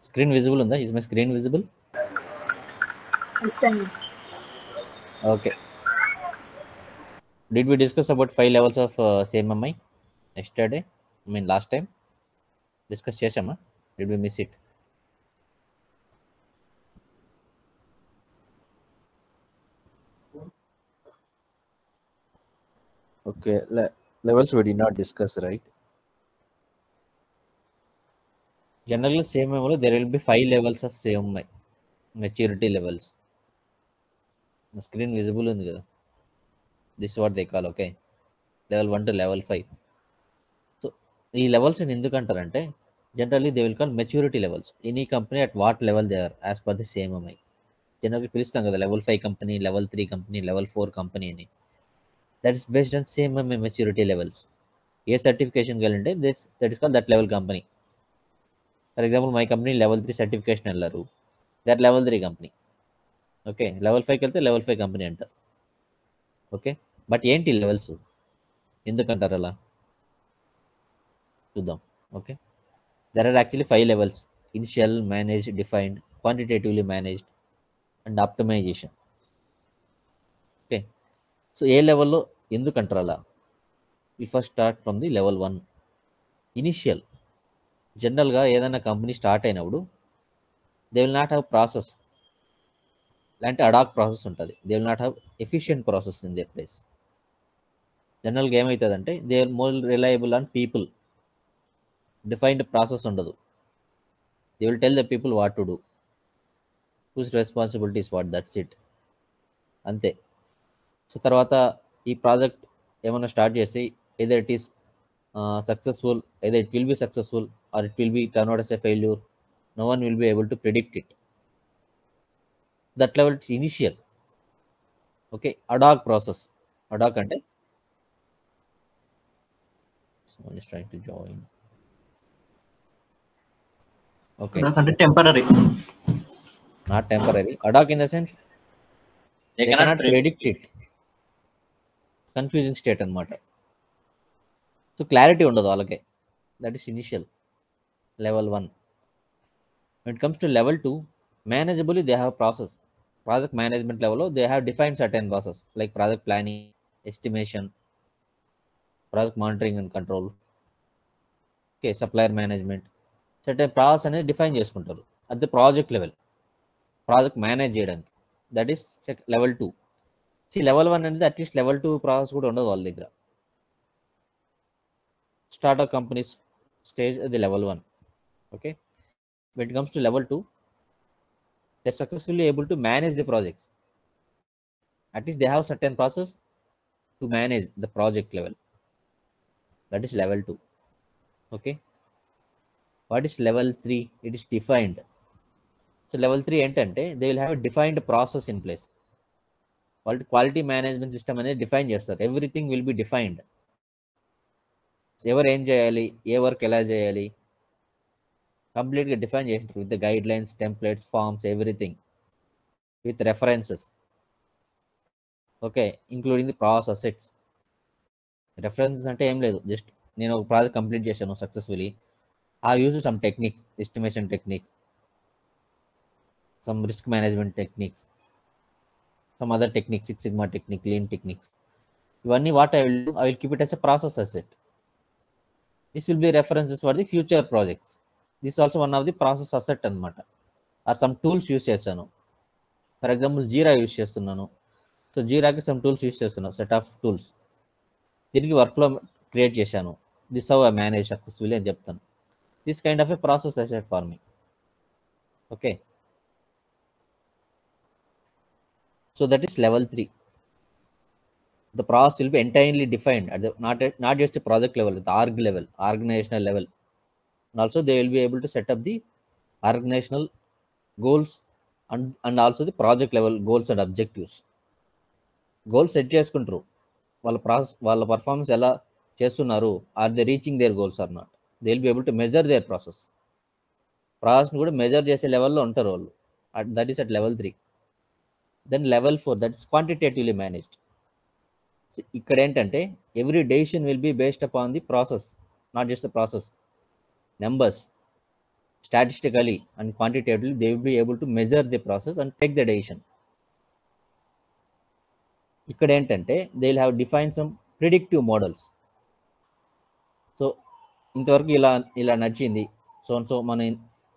Screen visible unda? Is my screen visible? Excellent. Okay. Did we discuss about 5 levels of CMMI yesterday? I mean last time? Discuss chesama? Did we miss it? Okay. Levels we did not discuss, right? Generally, CMMI there will be 5 levels of CMMI maturity levels. The screen visible ఉంది కదా. This is what they call, okay, level 1 to level 5. So ఈ levels ఎందుకంటారంటే generally they will call maturity levels. Any company at what level they are as per the CMMI. జనరల్గా పిలుస్తాం కదా level 5 company, level 3 company, level 4 company అని. That is based on CMMI maturity levels. ఏ certification కావాలంటే that is call that level company. For example my company level 3 certification వెళ్ళారు, that level 3 company. Okay, level 5కి వెళ్తే level 5 company అంటారు. Okay, but ఏంటి levels ఎందుకంటారు అలా చూద్దాం. Okay, there are actually 5 levels: initial, managed, defined, quantitatively managed, and optimization. Okay, so ఏ లెవెల్లో ఎందుకంటారు అలా? We first start from the level 1. Initial. జనరల్గా ఏదైనా కంపెనీ స్టార్ట్ అయినప్పుడు they will not have process, అంటే అడాక్ ప్రాసెస్ ఉంటుంది. They will not have efficient process in their place. జనరల్గా ఏమవుతుందంటే they are more reliable on people. Defined process ఉండదు. They will tell the people what to do, whose responsibilities what, that's it, అంతే. So తర్వాత ఈ project ఏమైనా start చేసి either it is successful, either it will be successful or it will be turn out as a failure, no one will be able to predict it. That level it's initial. Okay, ad hoc process. Ad hoc అంటే trying to join. Okay, అంటే temporary, not temporary. Ad hoc in the sense they cannot predict it. Confusing state అనమాట. So clarity ఉండదు వాళ్ళకే. That is initial, level 1. when it comes to level 2, manageably they have process. Project management level they have defined certain process like project planning, estimation, project monitoring and control, okay, supplier management. certain process అనేది define చేసుకుంటారు at the project level, project manage చేయడానికి. That is level 2. Level 1 అనేది at least level 2 process కూడా ఉండదు వాళ్ళ దగ్గర. Startup companies stage అది level 1. Okay, when it comes to level 2, they're successfully able to manage the projects. At least they have certain process to manage the project level. That is level 2. Okay, what is level 3? It is defined. So level 3 ఏంటంటే they will have a defined process in place. Quality management system అనేది define చేస్తారు. Everything will be defined. ఎవరు ఏం చేయాలి, ఏ work ఎలా చేయాలి, కంప్లీట్గా define చేసింటారు with the guidelines, templates, forms, everything with references. Okay, including the process assets. References అంటే ఏం లేదు, జస్ట్ నేను ఒక ప్రాజెక్ట్ కంప్లీట్ చేశాను successfully, I use some techniques, estimation techniques, some risk management techniques, some other techniques, six sigma technique, lean techniques. ఇవన్నీ what I will do, I will keep it as a process asset. This will be references for the future projects. This also one of the process asset అనమాట. Are some tools use చేస్తాను. For example jeera use చేస్తున్నాను. So జీరాకి some tools use చేస్తున్నాను, set of tools. దీనికి workflow create చేశాను. This how I manage successfully అని చెప్తాను. This kind of a process asset for me. Okay, so that is level 3. The process will be entirely defined at the, not just the project level, the org level, organizational level. And also they will be able to set up the organizational goals and also the project level goals and objectives. Goals set చేసుకుంటారు, వాళ్ళ process, వాళ్ళ performance ఎలా చేస్తున్నారు, are they reaching their goals or not. They will be able to measure their ప్రాసెస్ని కూడా measure చేసే లెవెల్లో ఉంటారు వాళ్ళు. That is at level 3. Then level 4, that is quantitatively managed. ఇక్కడ ఏంటంటే every decision will be based upon the process, not just the process. Numbers, statistically and quantitatively they will be able to measure the process and take the decision. ఇక్కడ ఏంటంటే they will have define some predictive models. So ఇంతవరకు ఇలా ఇలా నడిచింది, so మనం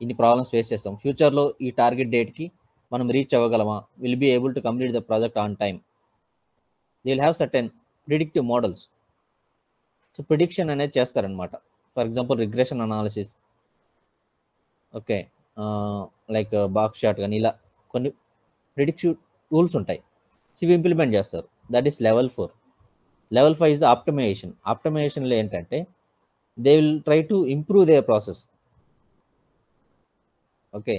ఇన్ని problems face చేస్తాం, ఫ్యూచర్లో ఈ టార్గెట్ డేట్కి మనం రీచ్ అవ్వగలమా, will be able to complete the project on time. They will have certain predictive models. So prediction అనేది చేస్తారనమాట. For example regression analysis, okay, like box shot కానీ ఇలా కొన్ని ప్రిడిక్టివ్ టూల్స్ ఉంటాయి. సో ఇవి ఇంప్లిమెంట్ చేస్తారు. That is level 4. Level 5 is the optimization. ఆప్టిమైజేషన్లో ఏంటంటే they will try to improve their process. Okay,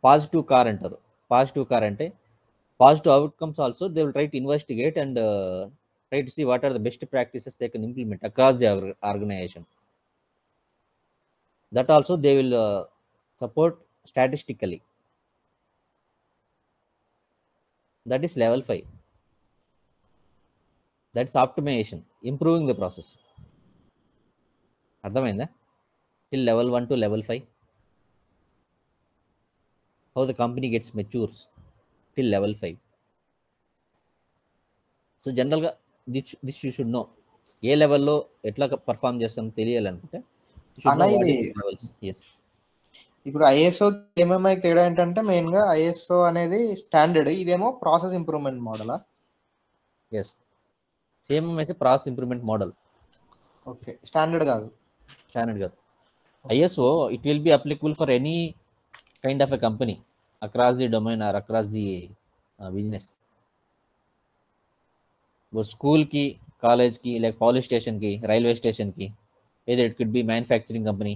positive car అంటారు. పాజిటివ్ కార్ అంటే positive outcomes also they will try to investigate and try to see what are the best practices they can implement across the organization. That also they will support statistically. That is level 5. That's optimization, improving the process. అర్థమైందా? till level 1 to level 5. How the company gets matures till level 5. So జనరల్గా this you should know. ఏ లెవెల్లో ఎట్లా perform చేస్తాం తెలియాలనుకుంటే ఇప్పుడు ISO MMI తేడా ఏంటంటే main గా ISO అనేది స్టాండర్డ్, ఇదేమో process improvement model. Yes, CMMI process improvement model. Okay, standard కాదు. స్టాండర్డ్ కాదు. ISO it will be applicable for any kind of a company across the domain or across the business. స్కూల్కి, కాలేజ్కి, like police స్టేషన్కి, railway స్టేషన్కి, either it could be manufacturing company,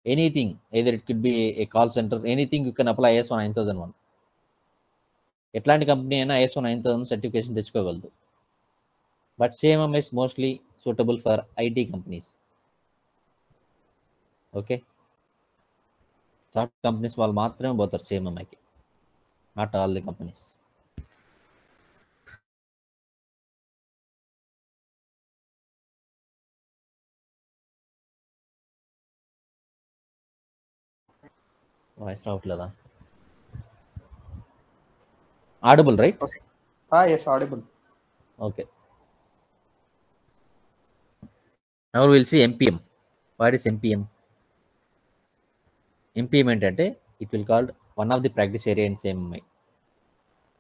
anything, either it could be a call center, anything you can apply ISO 9001. ఎట్లాంటి company అయినా ISO 9000 సర్టిఫికేషన్ తెచ్చుకోగలదు. But CMMI is mostly suitable for IT companies. Okay, soft companies వాళ్ళు మాత్రమే పోతారు CMMIకి, not all the companies. Voice రావట్లేదా? Audible right? yes, audible. Okay, now we'll see MPM. What is MPM? MPM అంటే it will called one of the practice area in CMMI.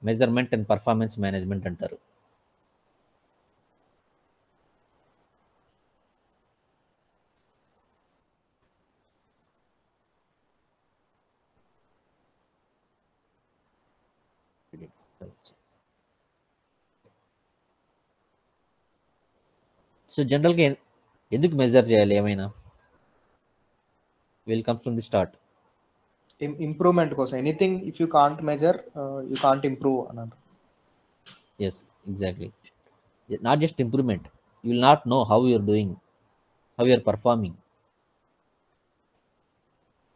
Measurement and performance management అంటారు. So జనరల్గా ఎందుకు measure చేయాలి ఏమైనా? Will comes from the start. Improvement కోసం. Anything if you can't measure you can't improve అన్నారు. Yes, exactly. Not just improvement, you will not know how you're doing, how you're performing.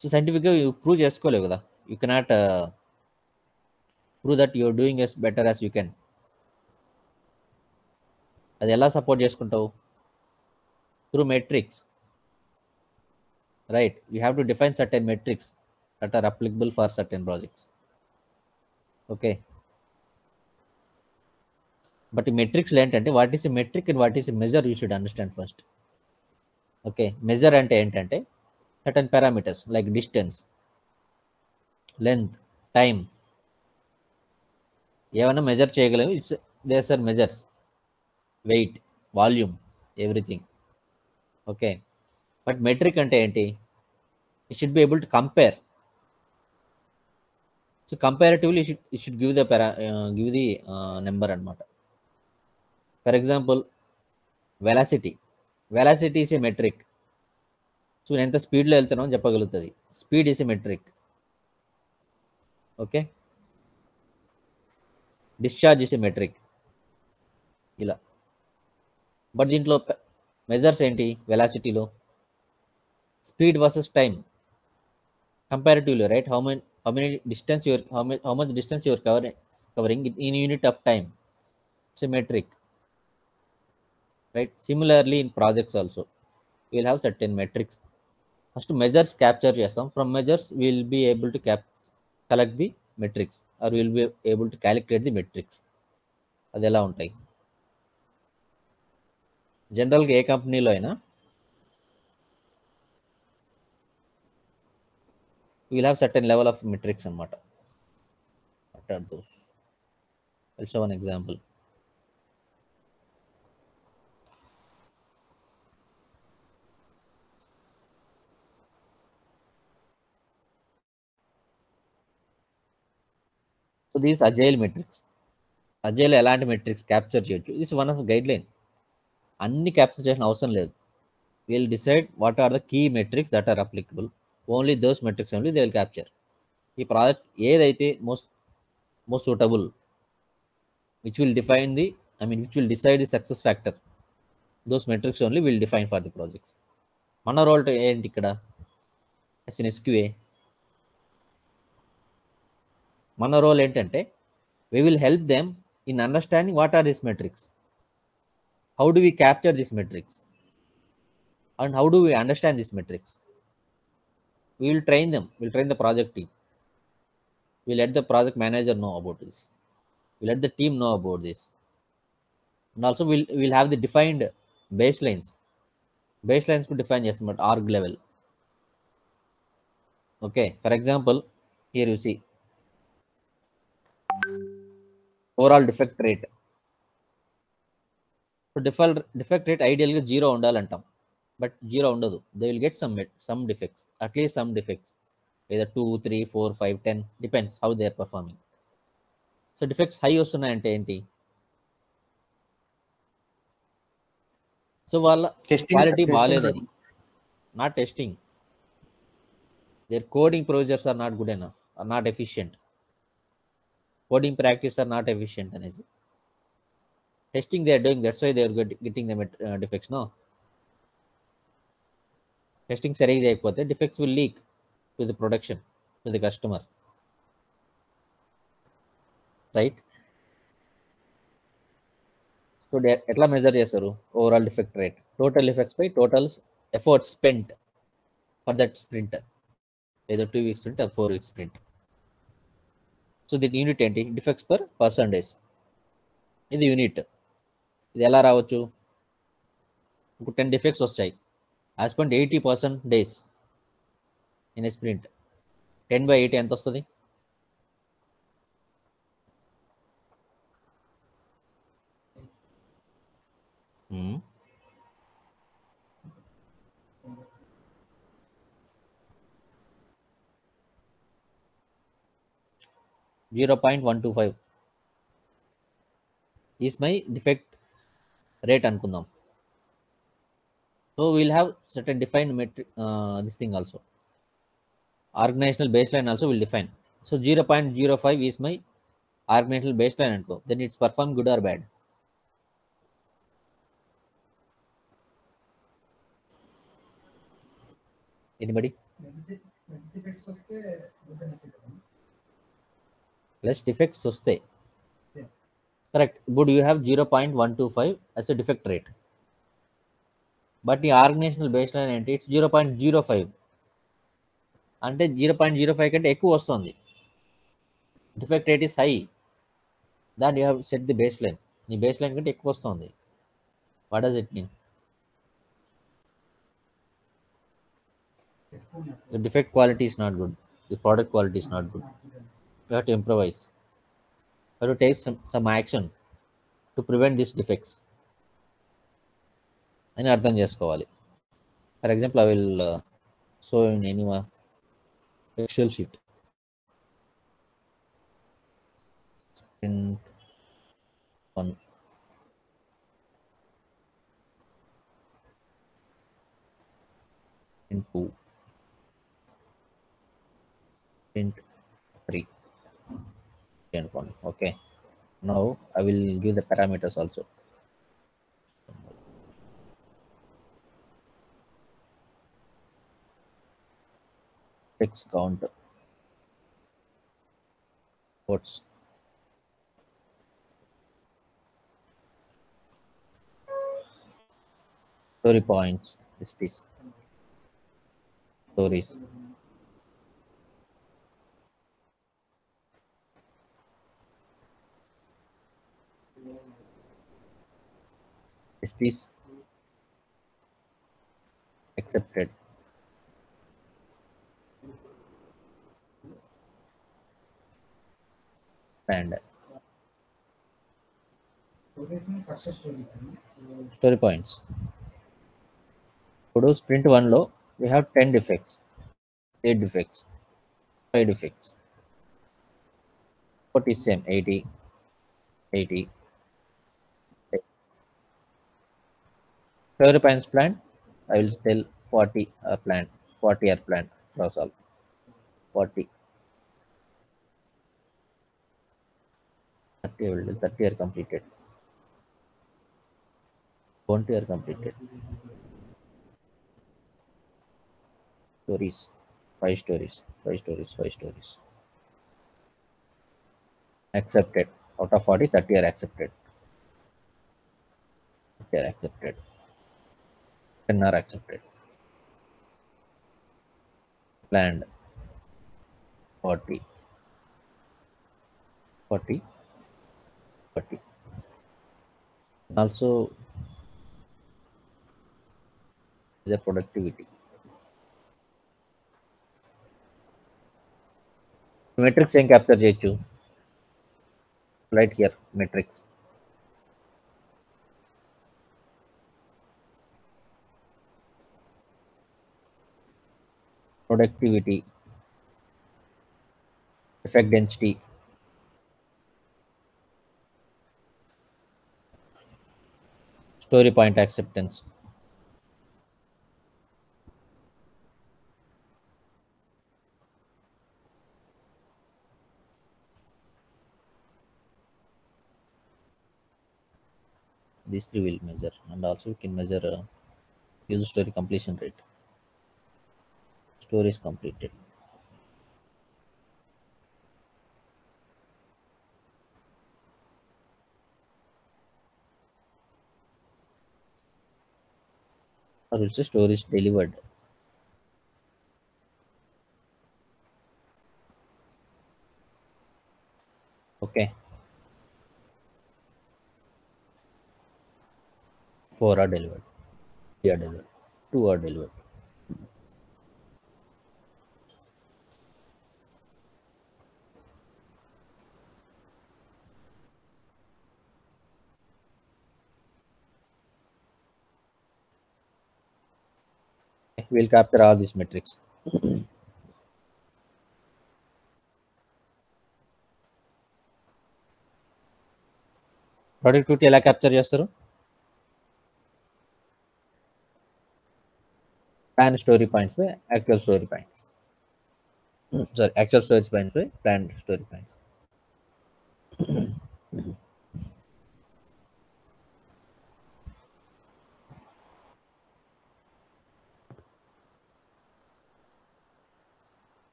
So సైంటిఫిక్గా you prove చేసుకోలేవు కదా. You cannot prove that you're doing as better as you can. అది ఎలా support చేసుకుంటావు? Through metrics, right? You have to define certain metrics that are applicable for certain projects. Okay, but metrics ఏంటంటే what is a metric and what is a measure you should understand first. Okay, measure అంటే ఏంటంటే certain parameters like distance, length, time ఏమైనా మెజర్ చేయగలము. It's there are measures, weight, volume, everything. Okay, but metric అంటే ఏంటి? It should be able to compare. So comparatively it should give the number అనమాట. For example velocity is a metric. So నేను ఎంత స్పీడ్లో వెళ్తున్నావు చెప్పగలుగుతుంది. Speed is a metric. Okay, discharge is a metric. ఇలా. But దీంట్లో మెజర్స్ ఏంటి? వెలాసిటీలో speed versus time comparatively, right? how much distance you are covering in unit of time. It's a metric, right? Similarly in projects also you will have certain metrics first measures capture చేస్తాం. From measures will be able to collect the metrics or will be able to calculate the metrics. అది ఎలా ఉంటాయి? జనరల్గా ఏ కంపెనీలో అయినా will have certain level of metrics అనమాట. What are those? I'll show one example. So these agile metrics. Agile ఎలాంటి metrics capture చేయొచ్చు? This one of guideline. అన్ని క్యాప్చర్ చేసిన అవసరం లేదు. Will decide what are the key metrics that are applicable. Only those metrics only they will capture. ఈ project ఏదైతే most suitable, which will define the which will decide the success factor, those metrics only will define for the projects. మన role ఏంటి ఇక్కడ? As an ఎస్క్యూఏ మన role ఏంటంటే we will help them in understanding what are these metrics, how do we capture these metrics, and how do we understand these metrics. We will train them, we'll train the project team, we'll let the project manager know about this, we'll let the team know about this, and also we'll have the defined baselines to define just about org level. Okay, for example, here you see overall defect rate. So defect rate ఐడియల్గా 0 ఉండాలంటాం, but 0 ఉండదు. They will get some defects, at least some defects, లేదా 2, 3, 4, 5, 10 depends how they are performing. So defects high వస్తున్నాయంటే ఏంటి? సో వాళ్ళ quality బాగాలేదు, అది not testing. Their coding procedures are not good enough, or not efficient, coding practice are not efficient అనేసి testing they are doing, that's why they are getting the defects. No, testing సరిగ్గా చేయకపోతే defects will leak to the production, to the customer, right? So ఎట్లా measure చేస్తారు? Overall defect rate, total defects పై total effort spent for that sprint, లేదా 2 weeks sprint or 4 weeks sprint. So దీని unit ఏంటి? Defects per percentage. ఇది unit. ఇది ఎలా రావచ్చు? ఒక 10 డిఫెక్ట్స్ వచ్చాయి, I spent 80% days in a sprint. 10/80 ఎంత వస్తుంది? Hmm. 0.125 is my defect rate అనుకుందాం. So we'll have certain defined metric, this thing also organisational baseline also will define. So 0.05 is my organisational baseline అనుకో, then it's perform good or bad. Anybody? Less defects వస్తే correct. ఇప్పుడు you have 0.125 as a defect rate, but ఈ organisational baseline ఏంటి? It's 0.05, అంటే 0.05 కంటే ఎక్కువ వస్తుంది. Defect rate is high, than you have set the base line. నీ base line కంటే ఎక్కువ వస్తుంది. What does it mean? The defect quality is not good, the product quality is not good. You have to improvise, you have to take some action to prevent these defects అని అర్థం చేసుకోవాలి. For example I will show in any Excel sheet. Sprint 1, Sprint 2, Sprint 3, Sprint 1. Okay, now I will give the parameters also. Fix count, quotes, story points, this piece. stories. SPs accepted. Planned. Story points. ఇప్పుడు sprint 1 లో we have 10 defects, 8 defects, 5 defects. What is same? 80, 80. Story points planned. I will tell 40 are planned. 40 are planned across all. 40. 30 I will tell 30 are completed. 20 are completed. Stories. 5 stories. 5 stories. 5 stories. Accepted. Out of 40, 30 are accepted. 30 are accepted. 10 are accepted. Planned. 40. 40. 40. Also, the productivity. Metrics ఏం capture చేయొచ్చు? Right here, metrics. Productivity, effect density, story point acceptance. These three will measure, and also we can measure user story completion rate. Stories completed. Or it's a stories delivered. Okay. 4 are delivered. 3 are delivered. 2 are delivered. We'll capture all these metrics. Productivity ఎలా capture చేస్తారు? Plan story points by actual story points. Sorry, actual story points by planned story points.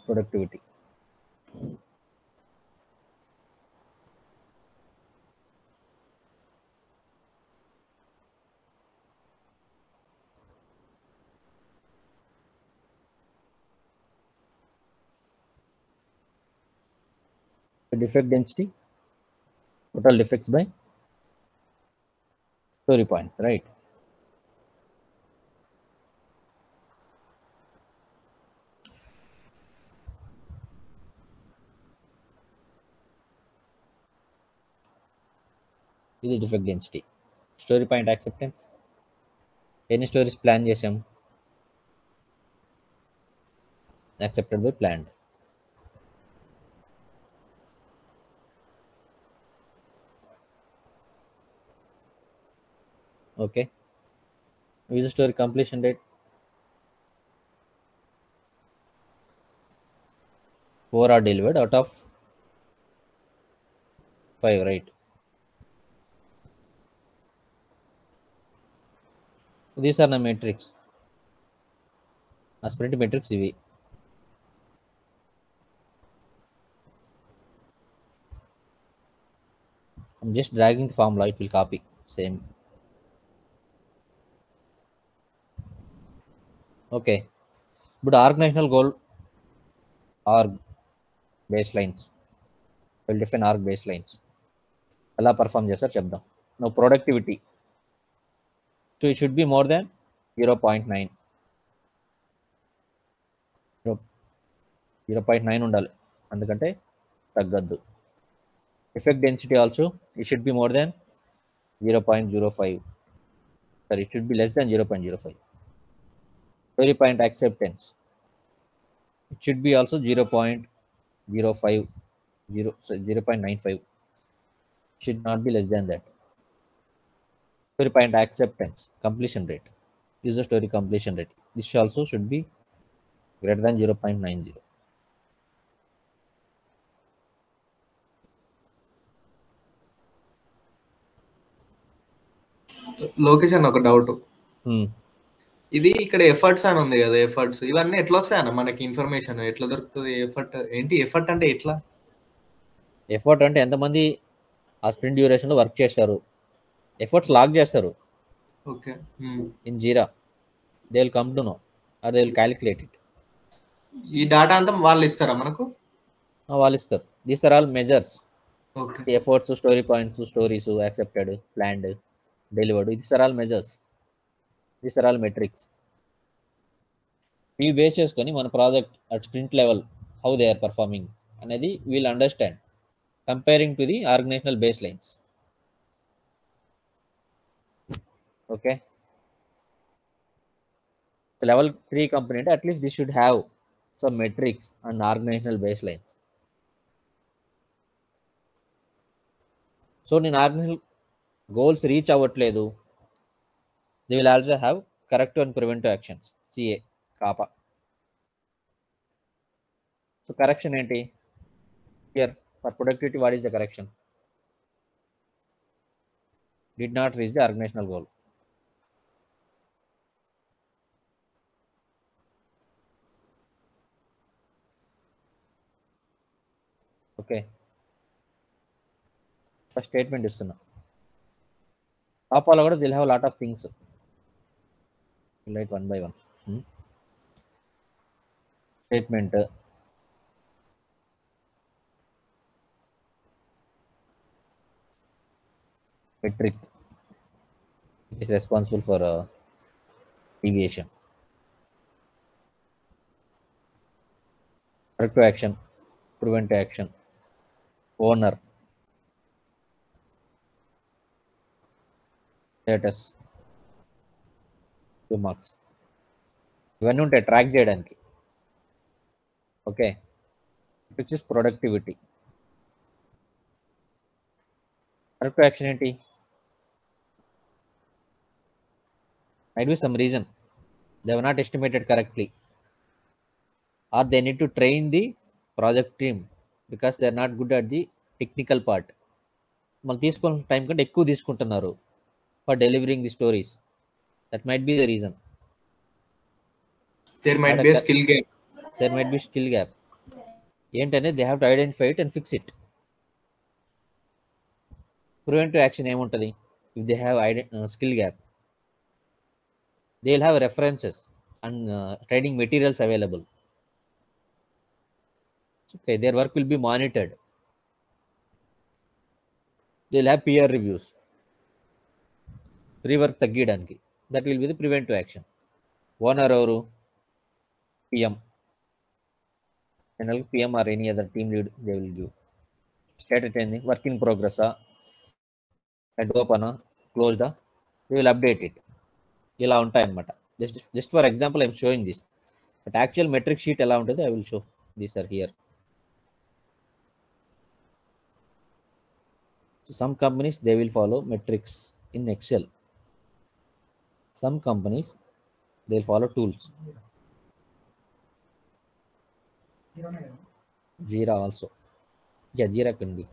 Productivity. Defect density, total defects by story points, right? ఇది defect density. Story point acceptance. ఎన్ని stories plan చేసాం? Accepted by planned. Okay. User story completion rate. 4 are delivered out of 5, right? These are the metrics. ఆ sprint metrics ఇవి. I'm just dragging the formula, it will copy same. Okay, but organizational goal org baselines, will define org baselines ఎలా perform చేస్తారు చెప్దాం. No productivity, so it should be more than 0.9, 0.9 ఉండాలి, అందుకంటే తగ్గద్దు. Effect density also it should be more than 0.05, sorry, it should be less than 0.05. Story point acceptance, it should be also 0.05, 0.95, should not be less than that. Story point acceptance, completion rate, user story completion rate, this also should be greater than 0.90. Location ఒక doubt, Hmm. ఇది ఇక్కడ efforts అని ఉంది కదా, efforts ఇవన్నీ ఎట్లా వస్తాయన్న మనకి information ఎట్లా దొరుకుతుంది? ఎఫర్ట్ ఏంటి? ఎఫర్ట్ అంటే ఎట్లా? ఎఫర్ట్ అంటే ఎంతమంది ఆ స్ప్రింట్ డ్యూరేషన్లో వర్క్ చేస్తారు, ఎఫర్ట్స్ లాగ్ చేస్తారు okay. In Jira, they will come to know or they will calculate it. ఈ డేటా అంతా వాళ్ళు ఇస్తారా మనకు? వాళ్ళు ఇస్తారు. These are all measures, okay. Efforts, story points, stories, accepted, planned, delivered, these are all measures, these are all metrics. ఇవి base చేసుకొని మన project at sprint level how they are performing అనేది we'll understand comparing to the organisational baselines. Okay, level 3 company అంటే at least this should have some metrics and organizational baselines. So నేను organizational goals reach అవ్వట్లేదు, they will also have corrective and preventive actions, CA CAPA. So correction ఏంటి here for productivity, what is the correction? Did not reach the organizational goal. Okay, first statement ఇస్తున్నా. కాపాలో కూడా they'll have lot of things, right one by one. Statement, metric is responsible for deviation, corrective action, preventive action, owner, status, 2 marks, ఇవన్నీ ఉంటాయి track చేయడానికి. Okay, which is productivity. Corrective action ఏంటి? might be some reason they were not estimated correctly, or they need to train the project team because they are not good at the technical part. మనం తీసుకున్న time కంటే ఎక్కువ తీసుకుంటున్నారు for delivering the stories, that might be the reason. There might be skill gap, there might be skill gap. ఏంటనేది they have to identify it and fix it. Preventive action ఏముంటుంది? If they have skill gap, they will have references and training materials available. Okay, their work will be monitored. They will have peer reviews, rework తగ్గడానికి, that will be the preventive action. Owner ఎవరు? PM, general PM or any other team lead they will give. Status ఏంది? Work in progress, and open, closed, they will update it. ఇలా ఉంటాయన్నమాట. Just for example I'm showing this, but actual metric sheet ఎలా ఉంటుంది I will show. These are here. So some companies they will follow metrics in Excel. Some companies they will follow tools. Jira also. Yeah, Jira can be.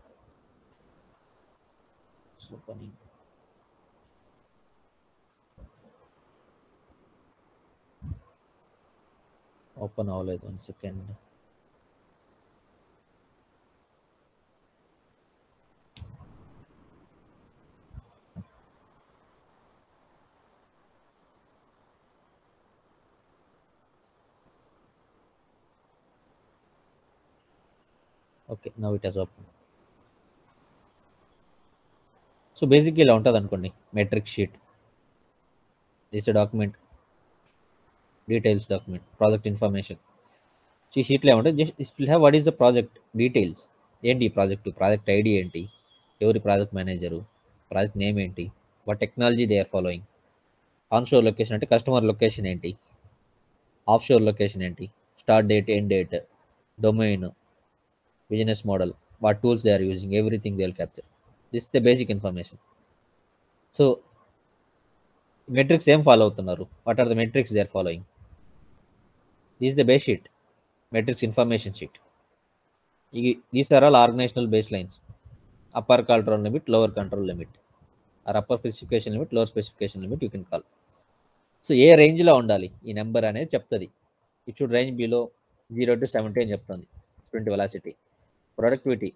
So funny. Open అవ్వలేదు, 1 second. Okay, now it has open. So బేసిక్గా ఇలా ఉంటుంది అనుకోండి metric sheet. This document, details document, project information. ఈ షీట్లో ఏమంటే just it will have what is the project details. ఏంటి ఈ ప్రాజెక్ట్ ఐడి ఏంటి, ఎవరి ప్రాజెక్ట్ మేనేజరు, ప్రాజెక్ట్ నేమ్ ఏంటి, what technology they are following, onshore location అంటే customer location ఏంటి, ఆఫ్ షోర్ లొకేషన్ ఏంటి, start date, end date, domain, business model, what tools they are using, everything they will capture. This the basic information. So metrics ఏం follow అవుతున్నారు, what are the metrics they are following. This the base sheet, metrics information sheet. These are all organizational baselines. Upper control limit, lower control limit, or upper specification limit, lower specification limit you can call. So ఏ రేంజ్లో ఉండాలి ఈ number అనేది చెప్తుంది. It should range below 0 to 70 అని చెప్తుంది sprint velocity. Productivity,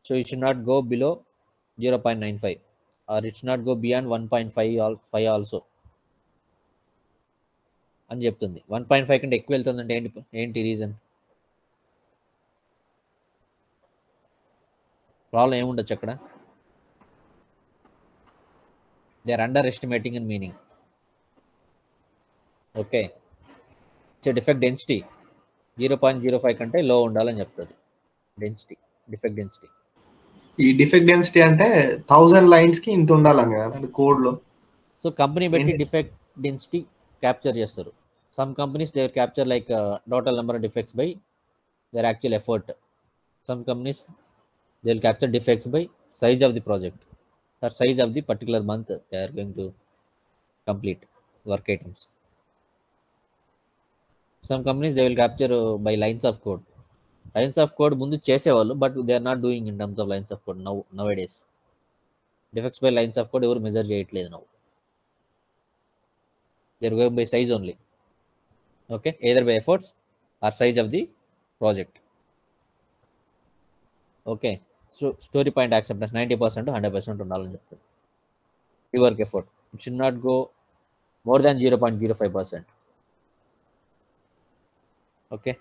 so it should not go below 0.95 or it should not go beyond 1.5 also అని చెప్తుంది. 1.5 కంటే ఎక్కువ వెళ్తుందంటే ఏంటి రీజన్? ప్రాబ్లం ఏముండొచ్చు అక్కడ? They are underestimating in meaning. Okay, so defect density 0.05 కంటే లో ఉండాలని చెప్తుంది. Density, defect density. ఈ డిఫెక్ట్ డెన్సిటీ అంటే 1000 లైన్స్ కి ఇంత ఉండాలని కదా కోడ్ లో. సో కంపెనీ బట్టి డిఫెక్ట్ డెన్సిటీ క్యాప్చర్ చేస్తారు. Some companies they capture like total number of defects by their actual effort. Some companies they will capture defects by size of the project or size of the particular month they are going to complete work items. Some companies they will capture by lines of code. Lines of code mundu chesevallu, but they are not doing in terms of lines of code nowadays. Defects by lines of code ever measure cheyatledu now. They are going by size only. Okay, either by efforts or size of the project. Okay, so story point acceptance 90% to 100% ఉండాలని చెప్తుంది. Work effort it should not go more than 0.05%. Okay,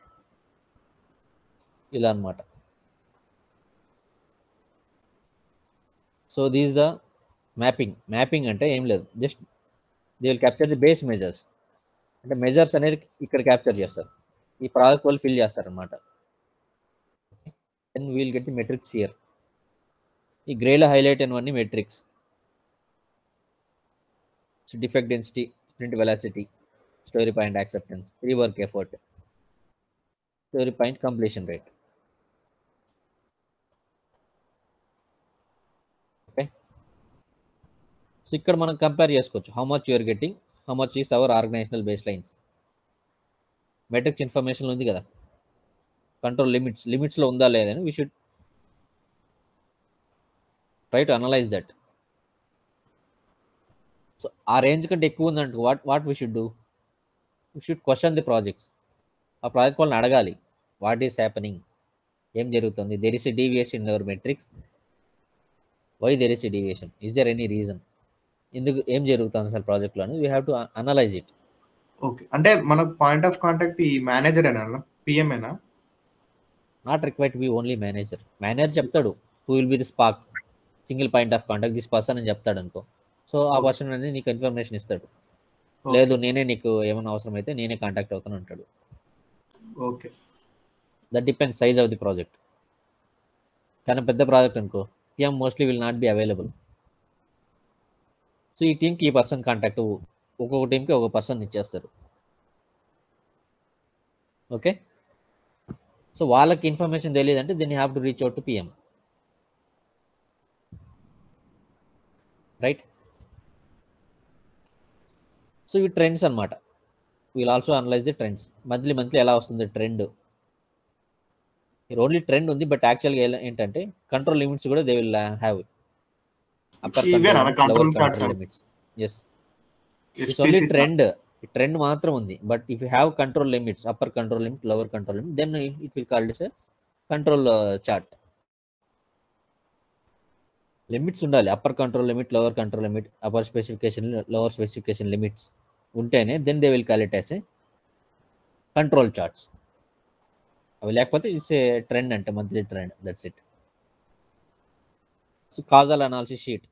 ఇలా అనమాట. So these the mapping అంటే ఏం లేదు, just they will capture the base measures. అంటే measures అనేది ఇక్కడ క్యాప్చర్ చేస్తారు, ఈ ప్రాజెక్ట్ వాళ్ళు ఫిల్ చేస్తారు అనమాట. then we will get the metrics here. ఈ గ్రేలో హైలైట్ అయినవన్నీ metrics. So defect density, sprint velocity, story point acceptance, rework effort, story point completion rate. Okay, so ఇక్కడ మనం కంపేర్ చేసుకోవచ్చు how much you're getting, how much is our organizational baselines. Metrics information ఉంది కదా, control లిమిట్స్లో ఉందా లేదని we should try to analyse that. So ఆ range కంటే ఎక్కువ ఉందంటే what we should do, we should question the projects. ఆ ప్రాజెక్ట్ వాళ్ళని అడగాలి, వాట్ ఈస్ హ్యాపెనింగ్, ఏం జరుగుతుంది, there is a deviation in our metrics, why there is a deviation, is there any reason, ఎందుకు ఏం జరుగుతుంది అసలు ప్రాజెక్ట్లో అని we have to analyse it. Okay, అంటే మన పాయింట్ ఆఫ్ కాంటాక్ట్ ఈ మేనేజర్ ఏనా, పిఎంఏనా? Not required to be only manager. Manager చెప్తాడు who will be the spark, single point of contact this person అని చెప్తాడు అనుకో. సో ఆ పర్సన్ అనేది నీకు ఇన్ఫర్మేషన్ ఇస్తాడు. లేదు నేనే నీకు ఏమైనా అవసరం అయితే నేనే కాంటాక్ట్ అవుతాను అంటాడు. Okay, that depends size of the project. కానీ పెద్ద ప్రాజెక్ట్ అనుకో PM mostly will not be available. So ఈ టీంకి ఈ పర్సన్ కాంటాక్ట్, ఒక్కొక్క టీంకి ఒక పర్సన్ ఇచ్చేస్తారు. ఓకే, సో వాళ్ళకి ఇన్ఫర్మేషన్ తెలియదంటే then you have to reach out to PM, right? So ఇవి ట్రెండ్స్ అనమాట. We'll also analyse the trends. Monthly ఎలా వస్తుంది ట్రెండ్, ఓన్లీ ట్రెండ్ ఉంది, బట్ యాక్చువల్గా ఏంటంటే కంట్రోల్ లిమిట్స్ కూడా they will have upper control limits. Yes, it's only trend మాత్రం ఉంది, but if you have control limits, upper control limit, lower control limit, then it will called is control chart. Limits ఉండాలి, upper control limit, lower control limit, upper specification, lower specification limits ఉంటేనే then they will call it as a control charts. అవి లేకపోతే it's a trend అంటే monthly trend, that's it. So causal analysis sheet,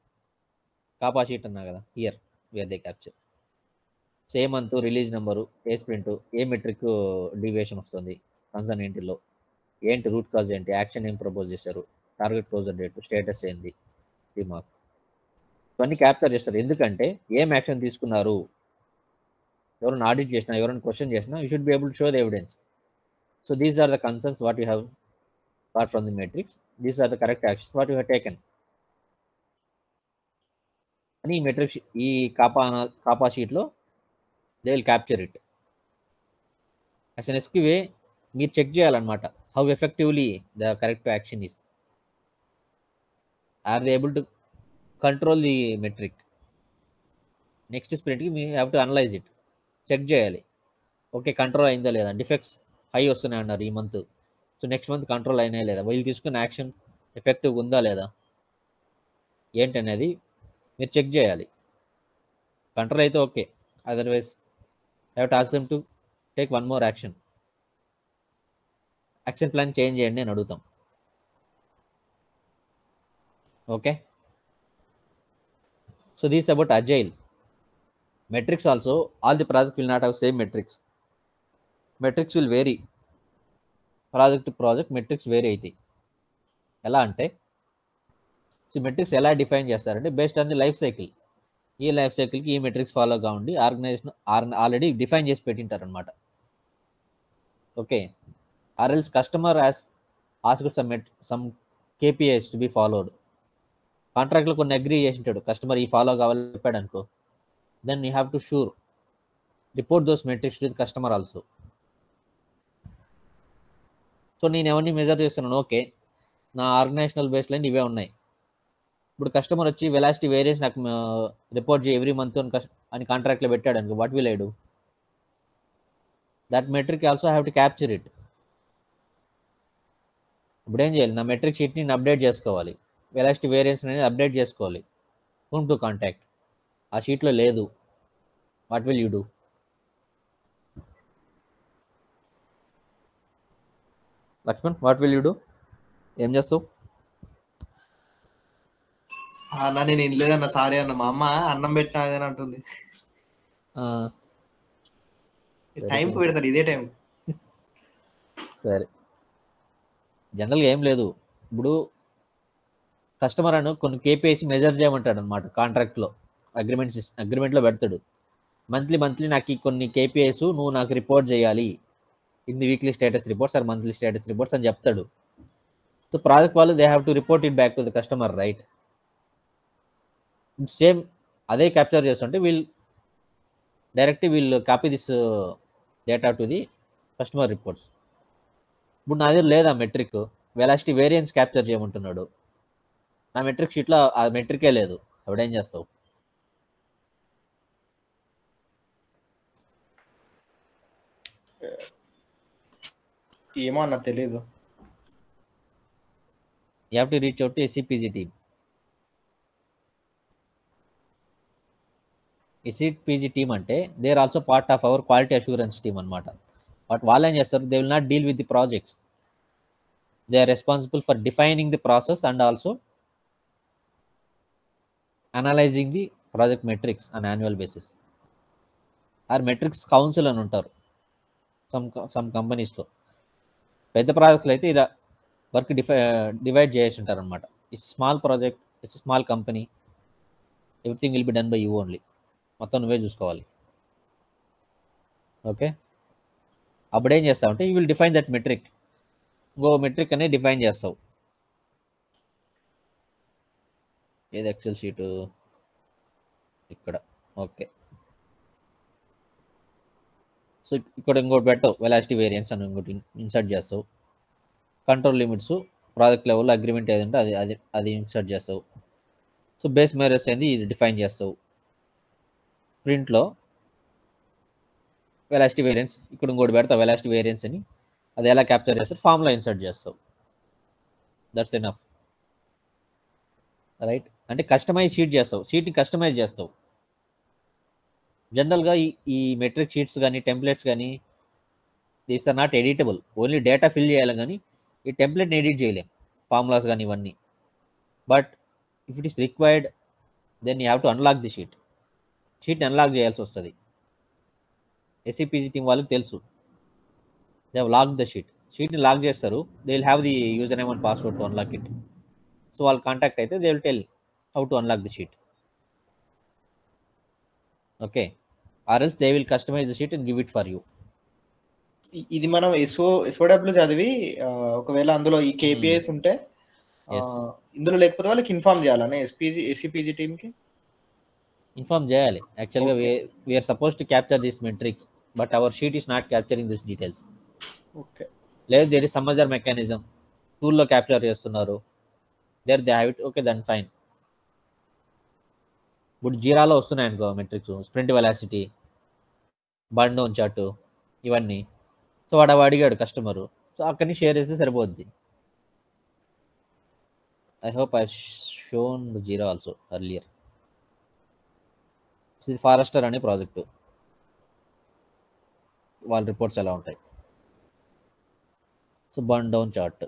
CAPA sheet అన్నా కదా, here where they capture. So ఏ month, release number, ఏ sprint, ఏ metric deviation వస్తుంది concern ఏంటిలో, ఏంటి రూట్ కాజ్ ఏంటి, యాక్షన్ ఏం ప్రపోజ్ చేశారు, టార్గెట్ క్లోజర్ డేట్, స్టేటస్ ఏంది, రిమార్క్, ఇవన్నీ క్యాప్చర్ చేస్తారు. ఎందుకంటే ఏం యాక్షన్ తీసుకున్నారు, ఎవరైనా ఆడిట్ చేసినా, ఎవరైనా క్వశ్చన్ చేసినా, you should be able to show the evidence. So these are the concerns what you have got from the matrix. These are the correct actions what you have taken. అని ఈ metric ఈ CAPA షీట్లో they will capture it. As an SQA మీరు check చేయాలన్నమాట, how effectively the correct action is, are they able to control the metric. Next స్ప్రింట్కి మీ have to analyse it, check చేయాలి, okay control అయిందా లేదా, defects high వస్తున్నాయి అన్నారు ఈ month, so next month control అయినా లేదా, వీళ్ళు తీసుకున్న యాక్షన్ ఎఫెక్టివ్గా ఉందా లేదా ఏంటనేది మీరు చెక్ చేయాలి. కంట్రోల్ అయితే okay, otherwise have to ask them to take one more action, action plan change చేయండి అని అడుగుతాం. Okay, so this about agile. Metrics also, all the project will not have same metrics, metrics will vary, project to project metrics vary అవుతాయి. ఎలా అంటే, so metrics ఎలా define చేస్తారంటే based on the life cycle, ఈ life సైకిల్కి ఈ metrics follow కావండి organisation already define చేసి పెట్టింటారు అనమాట. Okay, or else customer asked some KPIs to be followed, కాంట్రాక్ట్లో కొన్ని అగ్రీ చేసి ఉంటాడు, కస్టమర్ ఈ ఫాలో కావాలని చెప్పాడు అనుకో, then you have to sure report those metrics to the customer also. So నేను ఎవరిని మెజర్ చేస్తున్నాను, ఓకే నా ఆర్గనైజేషనల్ బేస్ లైన్ ఇవే ఉన్నాయి, ఇప్పుడు కస్టమర్ వచ్చి వెలాసిటీ వేరియన్స్ నాకు రిపోర్ట్ చేయి ఎవ్రీ మంత్ అని కాంట్రాక్ట్లో పెట్టాడు అనుకో, what will I do, that metric also have to capture it. ఇప్పుడు ఏం చేయాలి, నా మెట్రిక్ షీట్ని నేను అప్డేట్ చేసుకోవాలి, వెలాసిటీ వేరియన్స్ అనేది అప్డేట్ చేసుకోవాలి, హూమ్ టు కాంటాక్ట్, ఆ షీట్లో లేదు, what will you do. Laxman, what will you do, ఏం చేస్తావు? అన్న నేను ఏం లేదన్న, సారీ అన్న, మా అమ్మ అన్నం పెట్టినా అదేనా అంటుంది, టైంకి పెడతారు ఇదే టైం. సరే, జనరల్గా ఏం లేదు, ఇప్పుడు కస్టమర్ అను కొన్ని కేపీఐస్ మెజర్ చేయమంటాడు అనమాట, కాంట్రాక్ట్లో అగ్రిమెంట్లో పెడతాడు, మంత్లీ నాకు ఈ కొన్ని కేపీఐస్ నువ్వు నాకు రిపోర్ట్ చేయాలి, in the weekly status reports or monthly status reports అని చెప్తాడు. సో ప్రాజెక్ట్ వాళ్ళు they have to report it back to the customer, right. Same అదే క్యాప్చర్ చేస్తుంటే వీళ్ళు copy this data to the customer reports. ఇప్పుడు నా దగ్గర లేదా మెట్రిక్, వెలాసిటీ వేరియన్స్ క్యాప్చర్ చేయమంటున్నాడు, నా మెట్రిక్ షీట్లో ఆ మెట్రికే లేదు, అప్పుడేం చేస్తావు? ఏమో అన్న తెలీదు. You have to reach out to SCPG team. SCPG team అంటే they are also part of our quality assurance team అనమాట. బట్ వాళ్ళు ఏం చేస్తారు, they will not deal with the projects, they are responsible for defining the process and also analysing the project metrics on annual basis. Or metrics council అని ఉంటారు some కంపెనీస్లో. పెద్ద ప్రాజెక్టులు అయితే ఇలా వర్క్ డివైడ్ చేసి ఉంటారు అనమాట. It's small project, it's small company, everything will be done by you only, మొత్తం నువ్వే చూసుకోవాలి. ఓకే, అప్పుడు ఏం చేస్తావు అంటే you will define that metric, ఇంకో మెట్రిక్ అనేది డిఫైన్ చేస్తావు. ఏది ఎక్సెల్ షీటు ఇక్కడ, ఓకే. సో ఇక్కడ ఇంకోటి పెట్టావు, వెలాసిటీ వేరియన్స్ అని ఇంకోటి ఇన్సర్ట్ చేస్తావు, control limits, project level agreement ఏదంటే అది ఇన్సర్ట్ చేస్తావు. సో బేస్ మేరస్ అనేది ఇది డిఫైన్ చేస్తావు. ప్రింట్లో వెలాసిటీ వేరియన్స్ ఇక్కడ ఇంకోటి పెడతావు, వెలాసిటీ వేరియన్స్ అని, అది ఎలా క్యాప్చర్ చేస్తావు, ఫామ్లో ఇన్సర్ట్ చేస్తావు, దట్స్ ఎనఫ్, రైట్. అంటే కస్టమైజ్ షీట్ చేస్తావు, షీట్ని కస్టమైజ్ చేస్తావు. జనరల్గా ఈ మెట్రిక్ షీట్స్ కానీ టెంప్లెట్స్ కానీ these are not editable. Only data fill చేయాలి కానీ ఈ టెంప్లెట్ని ఎడిట్ చేయలేం, ఫార్ములాస్ కానీ ఇవన్నీ. But if it is required then you have to unlock the షీట్ని అన్లాక్ చేయాల్సి వస్తుంది. ఎస్సీపీజీ టీం వాళ్ళకి తెలుసు, దే హ్యావ్ లాక్ ద షీట్ని లాక్ చేస్తారు. They will have the user name and password to unlock it. So వాళ్ళు contact అయితే they will tell how to unlock the sheet. Okay, or else they will customise the sheet and give it for you. ఇది మనం SOW చదివి ఒకవేళ అందులో ఈ KPIs ఉంటే ఇందులో లేకపోతే వాళ్ళకి ఇన్ఫార్మ్ చేయాలని ఎస్సీపీజీ టీమ్కి ఇన్ఫార్మ్ చేయాలి. యాక్చువల్గా we're suppose to capture this metrics but our sheet is not capturing this details. Okay, లేదు there is some other mechanism, టూల్లో క్యాప్చర్ చేస్తున్నారు, there they have it, okay then fine. ఇప్పుడు జీరాలో వస్తున్నాయి అనుకో metrics, sprint velocity, burn down chart ఇవన్నీ. So వాడు అడిగాడు కస్టమరు, సో అక్కడి నుంచి షేర్ చేస్తే సరిపోద్ది. I hope I shown the Jira also earlier. ఇది ఫారెస్టర్ అనే ప్రాజెక్టు, వాళ్ళ రిపోర్ట్స్ ఎలా ఉంటాయి. So burn down chart,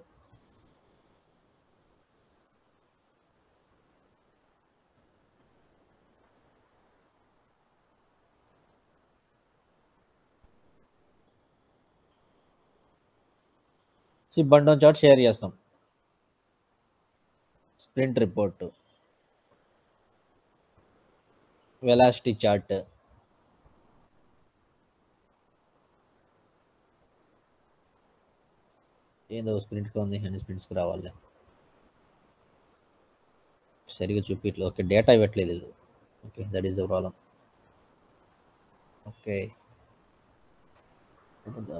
so burn down chart share చేస్తాం. స్ప్రింట్ రిపోర్ట్, వెలాసిటీ చార్ట్, ఏదో స్ప్రింట్గా ఉంది, అన్ని స్ప్రింట్స్కి రావాలి. సరిగా చూపిట్లేదు. ఓకే, డేటా ఇవ్వట్లేదు. Okay, that is the problem. Okay,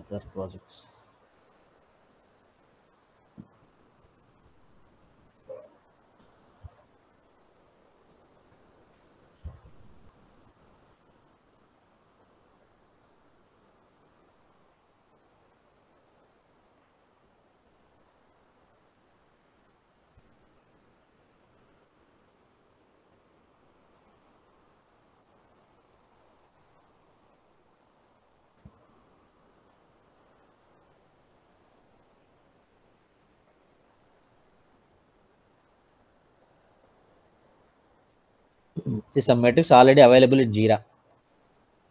other projects. Some metrics already available in Jira.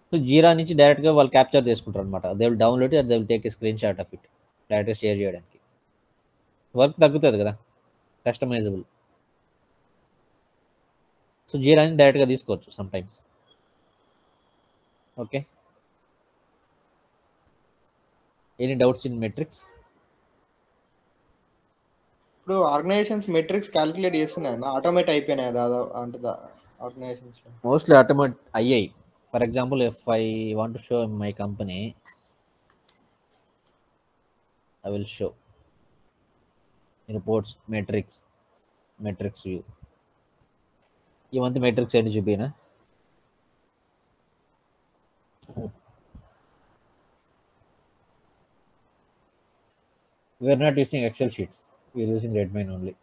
So Jira నుంచి డైరెక్ట్గా వాళ్ళు క్యాప్చర్ చేసుకుంటారు అనమాట. They will download it, they will take a screenshot of it, డైరెక్ట్గా షేర్ చేయడానికి. Work తగ్గుతుంది కదా, కస్టమైజబుల్. సో జీరా నుంచి డైరెక్ట్గా తీసుకోవచ్చు sometimes. Okay, any doubts in metrics? ఇప్పుడు ఆర్గనైజేషన్స్ మెట్రిక్స్ క్యాలిక్యులేట్ చేస్తున్నాయి, ఆటోమేట్ అయిపోయినాయి దాదాపు, అంటే ఆర్గనైజేషన్స్ మోస్ట్లీ ఆటోమేట్ అయ్యాయి. For example if I want to show my company, I will show reports, matrix view. You want the matrix ఏంటి చూపినా? We are not using Excel sheets. We are using Redmine only.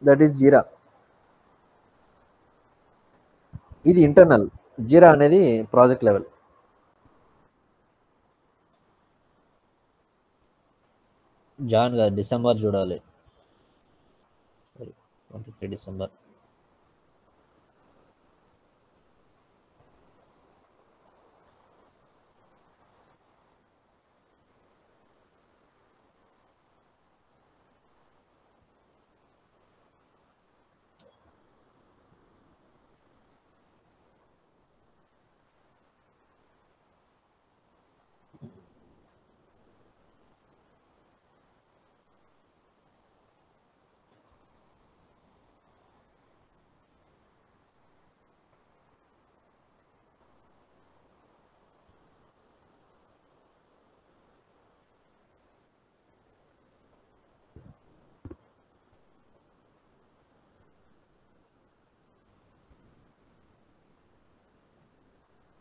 That is Jira. ఇది internal. జీరా అనేది project level. John కాదు, December చూడాలి. 23 December.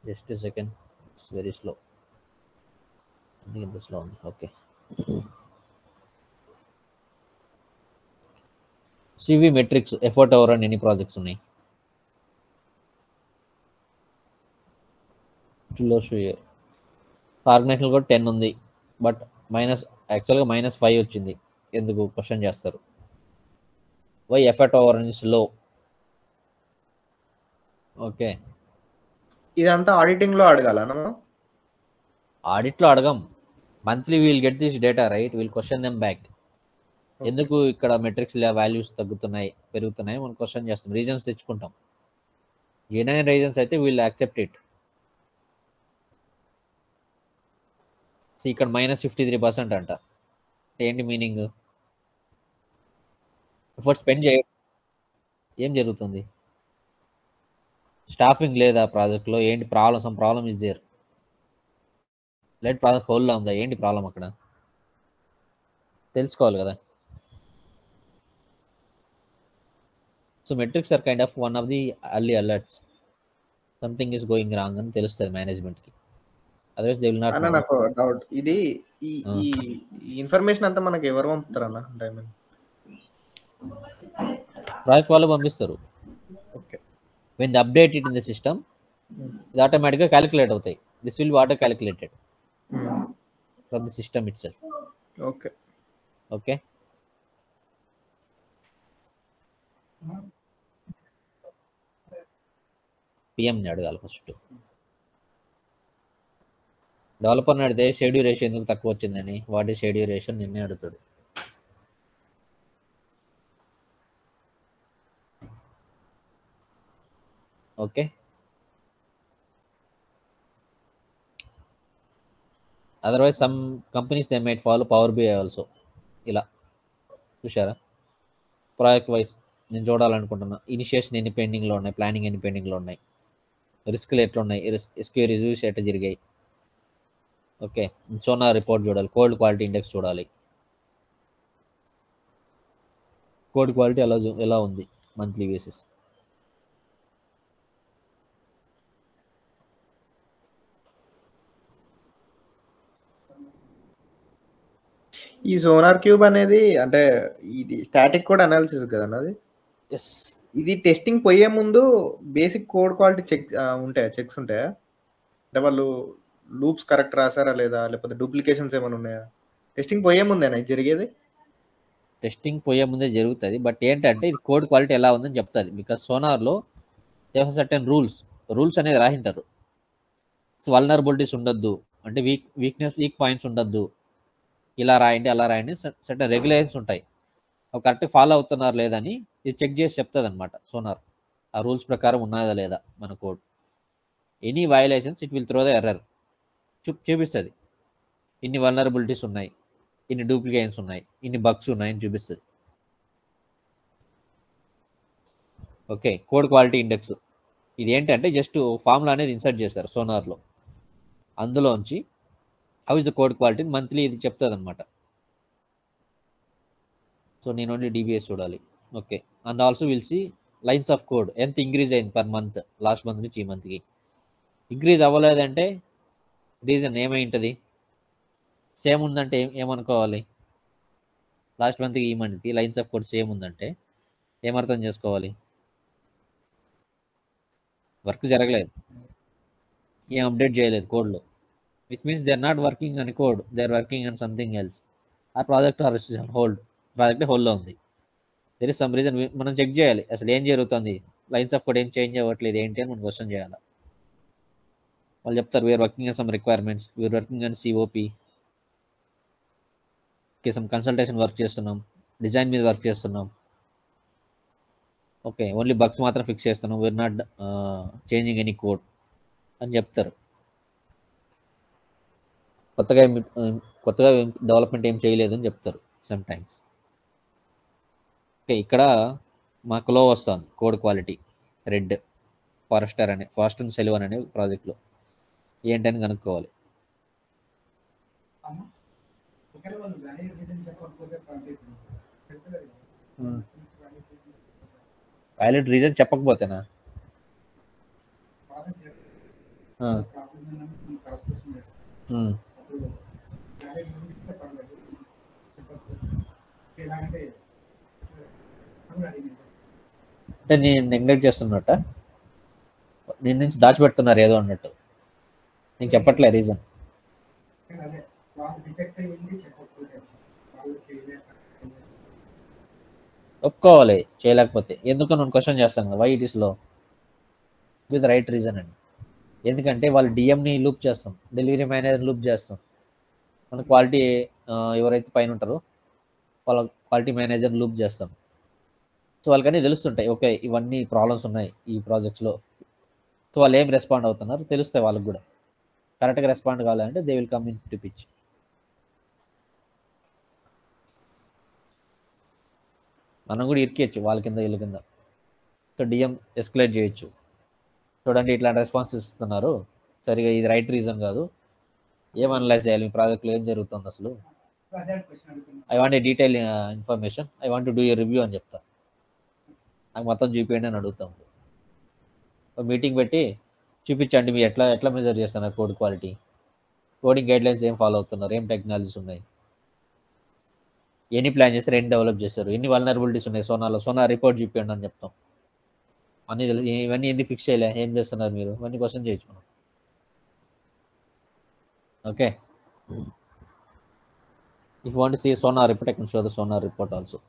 Just a second, it's very slow. I think it's slow. Okay. CV metrics effort over అని ఎన్ని projects ఉన్నాయి organisation కూడా 10 ఉంది, but యాక్చువల్గా -5 వచ్చింది. ఎందుకు క్వశ్చన్ చేస్తారు. Why effort over is low. Okay, ఇదంతా ఆడిటింగ్ లో అడగాలనా మనం? ఆడిట్లో అడగం. Monthly we'll get this data right, we'll question them back. ఎందుకు ఇక్కడ మెట్రిక్స్ వాల్యూస్ తగ్గుతున్నాయి పెరుగుతున్నాయి మనం క్వశ్చన్ చేస్తాం, రీజన్స్ తెచ్చుకుంటాం. జెన్యున్ రీజన్స్ అయితే వీల్ యాక్సెప్ట్ ఇట్. సో ఇక్కడ -53% అంట. ఏంటి మీనింగ్? ఎఫర్ట్ స్పెండ్ చేయ ఏం జరుగుతుంది? స్టాఫింగ్ లేదా ప్రాజెక్ట్లో? ఏంటి problem? Some problem is there. Light project హోల్లో ఉందా? ఏంటి ప్రాబ్లం అక్కడ తెలుసుకోవాలి కదా. So metrics are kind of one of the early alerts. Something is going wrong అని తెలుస్తుంది మేనేజ్మెంట్కి. Otherwise they will not know. నాకు డౌట్, ఇది ఈ ఇన్ఫర్మేషన్ అంతా మనకి ఎవరు పంపుతారన్న? అంటే ప్రాజెక్ట్ వాళ్ళు పంపిస్తారు. Okay, when the update it in the system, ఇది ఆటోమేటిక్గా క్యాలిక్యులేట్ అవుతాయి. This will be auto calculated from the system itself. Okay okay, పిఎంని అడగాలి ఫస్ట్. డెవలపర్ని అడిగితే షెడ్ డ్యూరేషన్ ఎందుకు తక్కువ వచ్చిందని, వాట్ ఈస్ షెడ్ డ్యూరేషన్ నిన్నే అడుగుతాడు. Okay, otherwise some companies they might follow power BI also. ఇలా చూసారా, ప్రాజెక్ట్ వైజ్ నేను చూడాలనుకుంటున్నా. ఇనిషియేషన్ ఎన్ని పెండింగ్లో ఉన్నాయి, ప్లానింగ్ ఎన్ని పెండింగ్లో ఉన్నాయి, రిస్క్లు ఎట్లున్నాయి, ఎస్క్యూ రివ్యూస్ ఎట్లా జరిగాయి. ఓకే, సోనార్ రిపోర్ట్ చూడాలి, కోడ్ క్వాలిటీ ఇండెక్స్ చూడాలి, కోడ్ క్వాలిటీ ఎలా ఉంది మంత్లీ బేసిస్. ఈ సోనార్ క్యూబ్ అనేది అంటే ఇది స్టాటిక్ కోడ్ అనాలిసిస్ కదా అది. ఎస్, ఇది టెస్టింగ్ పోయే ముందు బేసిక్ కోడ్ క్వాలిటీ చెక్స్ ఉంటాయా? అంటే వాళ్ళు లూప్స్ కరెక్ట్ రాసారా లేదా, లేకపోతే డూప్లికేషన్స్ ఏమైనా ఉన్నాయా? టెస్టింగ్ పోయే ముందేనా ఇది జరిగేది? టెస్టింగ్ పోయే ముందే జరుగుతుంది, బట్ ఏంటంటే ఇది కోడ్ క్వాలిటీ ఎలా ఉందని చెప్తుంది. బికాస్ సోనార్లో దే హావ్ సర్టెన్ రూల్స్ అనేది రాసింటారు. సో వల్నరబిలిటీస్ ఉండొద్దు, అంటే వీక్ పాయింట్స్ ఉండొద్దు, ఇలా రాయండి అలా రాయండి, సర్టెన్ రెగ్యులేషన్స్ ఉంటాయి. అవి కరెక్ట్గా ఫాలో అవుతున్నారు లేదని ఇది చెక్ చేసి చెప్తుంది అనమాట సోనార్. ఆ రూల్స్ ప్రకారం ఉన్నదా లేదా మన code. Any violations it will throw the error. చూపిస్తుంది ఇన్ని వల్నరబిలిటీస్ ఉన్నాయి, ఇన్ని డూప్లికేషన్స్ ఉన్నాయి, ఇన్ని బగ్స్ ఉన్నాయని చూపిస్తుంది. ఓకే, కోడ్ క్వాలిటీ ఇండెక్స్ ఇది ఏంటంటే జస్ట్ ఫార్ములా అనేది ఇన్సర్ట్ చేశారు సోనార్లో. అందులోంచి how is the code quality monthly ఇది చెప్తుంది అనమాట. సో నేను ఓన్లీ డిబిఎస్ చూడాలి. Okay, and also will see lines of code ఎంత ఇంక్రీజ్ అయింది పర్ మంత్, లాస్ట్ మంత్ నుంచి ఈ మంత్కి. ఇంక్రీజ్ అవ్వలేదంటే రీజన్ ఏమై ఉంటుంది? సేమ్ ఉందంటే ఏమనుకోవాలి? లాస్ట్ మంత్కి ఈ మంత్కి లైన్స్ ఆఫ్ కోడ్ సేమ్ ఉందంటే ఏమర్థం చేసుకోవాలి? వర్క్ జరగలేదు, ఏం అప్డేట్ చేయలేదు కోడ్లో, which means they are not working అని code, they are working on something else. ఆ ప్రాజెక్ట్ ఆర్ హోల్డ్, ప్రాజెక్ట్ హోల్డ్లో ఉంది. There is some reason. మనం చెక్ చేయాలి అసలు ఏం జరుగుతుంది, లైన్స్ ఆఫ్ కోడ్ ఏం చేంజ్ అవ్వట్లేదు ఏంటి అని మనం క్వశ్చన్ చేయాలి. వాళ్ళు చెప్తారు we're working on some requirements, we're working on COP, okay some consultation work చేస్తున్నాం, డిజైన్ మీద వర్క్ చేస్తున్నాం, ఓకే ఓన్లీ బగ్స్ మాత్రం ఫిక్స్ చేస్తున్నాం, we're not changing any code అని చెప్తారు. కొత్తగా డెవలప్మెంట్ ఏం చేయలేదు అని చెప్తారు సమ్ టైమ్స్. ఓకే, ఇక్కడ మాకు లో వస్తుంది code quality red, forest and Selvan అనే ప్రాజెక్ట్లో ఏంటని కనుక్కోవాలి. వ్యాలిడ్ రీజన్ చెప్పకపోతేనా? అంటే నేను నెగ్లెక్ట్ చేస్తున్నట్ట, నేను నుంచి దాచిపెడుతున్నారు ఏదో అన్నట్టు. నేను చెప్పట్లే రీజన్. ఒప్పుకోవాలి చేయలేకపోతే. ఎందుకు నేను క్వశ్చన్ చేస్తాను కదా, why it is low with right reason అండి. ఎందుకంటే వాళ్ళు డిఎంని లూప్ చేస్తాం, డెలివరీ మేనేజర్ లూప్ చేస్తాం, మన క్వాలిటీ ఎవరైతే పైన ఉంటారో వాళ్ళ క్వాలిటీ మేనేజర్ లూప్ చేస్తాం. సో వాళ్ళకన్నీ తెలుస్తుంటాయి, ఓకే ఇవన్నీ ప్రాబ్లమ్స్ ఉన్నాయి ఈ ప్రాజెక్ట్స్లో. సో వాళ్ళు ఏం రెస్పాండ్ అవుతున్నారు తెలుస్తాయి వాళ్ళకి కూడా. కరెక్ట్గా రెస్పాండ్ కావాలంటే they will come in to pitch. మనం కూడా ఇరికేయచ్చు వాళ్ళ కింద వీళ్ళ కింద. సో డిఎం ఎస్కలేట్ చేయొచ్చు, చూడండి ఇట్లాంటి రెస్పాన్స్ ఇస్తున్నారు, సరిగా ఇది రైట్ రీజన్ కాదు, ఏం అనలైజ్ చేయాలి మీ ప్రాజెక్ట్లో ఏం జరుగుతుంది అసలు, I want a detail information, I want to do a review అని చెప్తా, నాకు మొత్తం చూపించండి అని అడుగుతాం. మీటింగ్ పెట్టి చూపించండి మీరు ఎట్లా ఎట్లా మెజర్ చేస్తున్నారు కోడ్ క్వాలిటీ, కోడింగ్ గైడ్లైన్స్ ఏం ఫాలో అవుతున్నారు, ఏం టెక్నాలజీస్ ఉన్నాయి, ఎన్ని ప్లాన్ చేస్తారు, ఎన్ని డెవలప్ చేస్తారు, ఎన్ని వల్నరబిలిటీస్ ఉన్నాయి సోనార్ రిపోర్ట్ చూపించండి అని చెప్తాం. అన్నీ తెలుసు, ఇవన్నీ ఎందుకు ఫిక్స్ చేయలే, ఏం చేస్తున్నారు మీరు, ఇవన్నీ క్వశ్చన్ చేయొచ్చు మనం. Okay, if want see Sonar report, I can show the Sonar report also.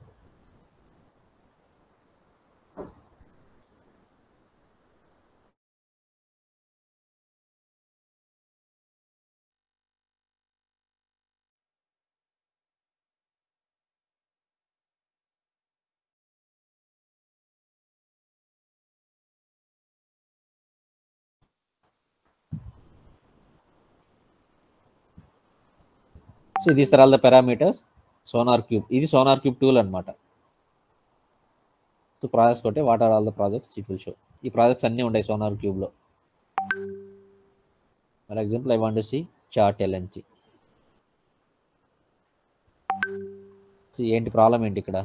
So these are all the parameters SonarQube. ఇది సోనార్ క్యూబ్ టూల్ అనమాట. సో ప్రాజెక్ట్స్ కొట్టే what are all the projects it will show. ఈ projects అన్నీ ఉంటాయి సోనార్ క్యూబ్లో. For example I want to see chart LNG. ఏంటి problem ఏంటి ఇక్కడ,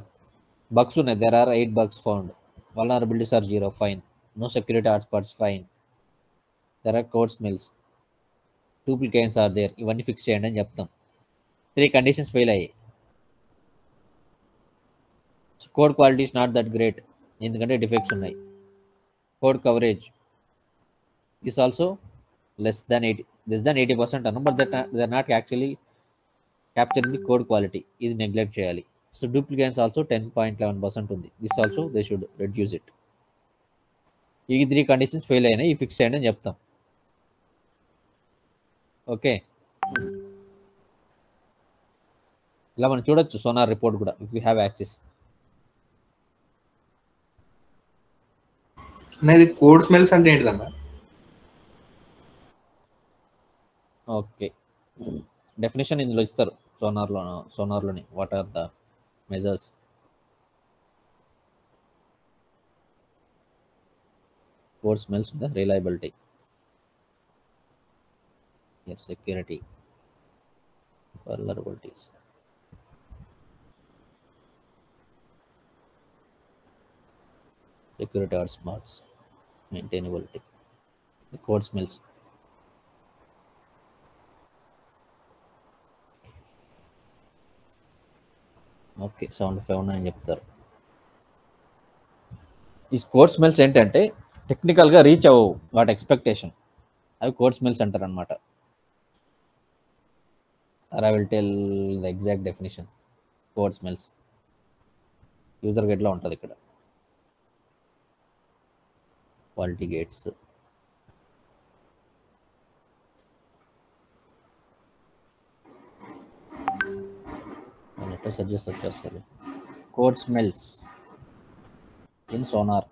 బగ్స్ ఉన్నాయి, there are 8 bugs found, vulnerabilities are 0, fine, no security hotspots, fine, there are code smells, duplicates are there, ఇవన్నీ ఫిక్స్ చేయండి అని చెప్తాం. 3 కండిషన్స్ ఫెయిల్ అయ్యాయి. Code quality is not that great, ఎందుకంటే డిఫెక్ట్స్ ఉన్నాయి. Code coverage is also less than 80% అన్నాం, but they are not actually capturing the code quality, ఇది neglect చేయాలి. సో డూప్లికేట్స్ ఆల్సో 10.11% ఉంది, this also they should reduce it. ఈ 3 conditions fail అయినాయి, ఈ fix చేయండి అని చెప్తాం. ఓకే, ఇలా మనం చూడొచ్చు సోనార్ రిపోర్ట్ కూడా ఇఫ్ యూ హ్యావ్ యాక్సెస్. అనేది కోడ్ స్మెల్స్ అంటే ఏంటిదన్నా? ఓకే, డెఫినేషన్ ఇందులో ఇస్తారు సోనార్లోని what are the measures. Code smells the reliability, security, vulnerabilities, security or smarts, maintainability, the code smells. ఓకే, 75 అని చెప్తారు. ఈ కోడ్ స్మెల్స్ ఏంటంటే టెక్నికల్గా రీచ్ అవ్వవు వాటి ఎక్స్పెక్టేషన్, అవి కోడ్ స్మెల్స్ అంటారు అనమాట. I will tell the exact definition. Code smells user గేట్లో ఉంటుంది ఇక్కడ, క్వాలిటీ గేట్స్, ఎట్లా సజెస్ట్ వచ్చేస్తుంది code smells in Sonar.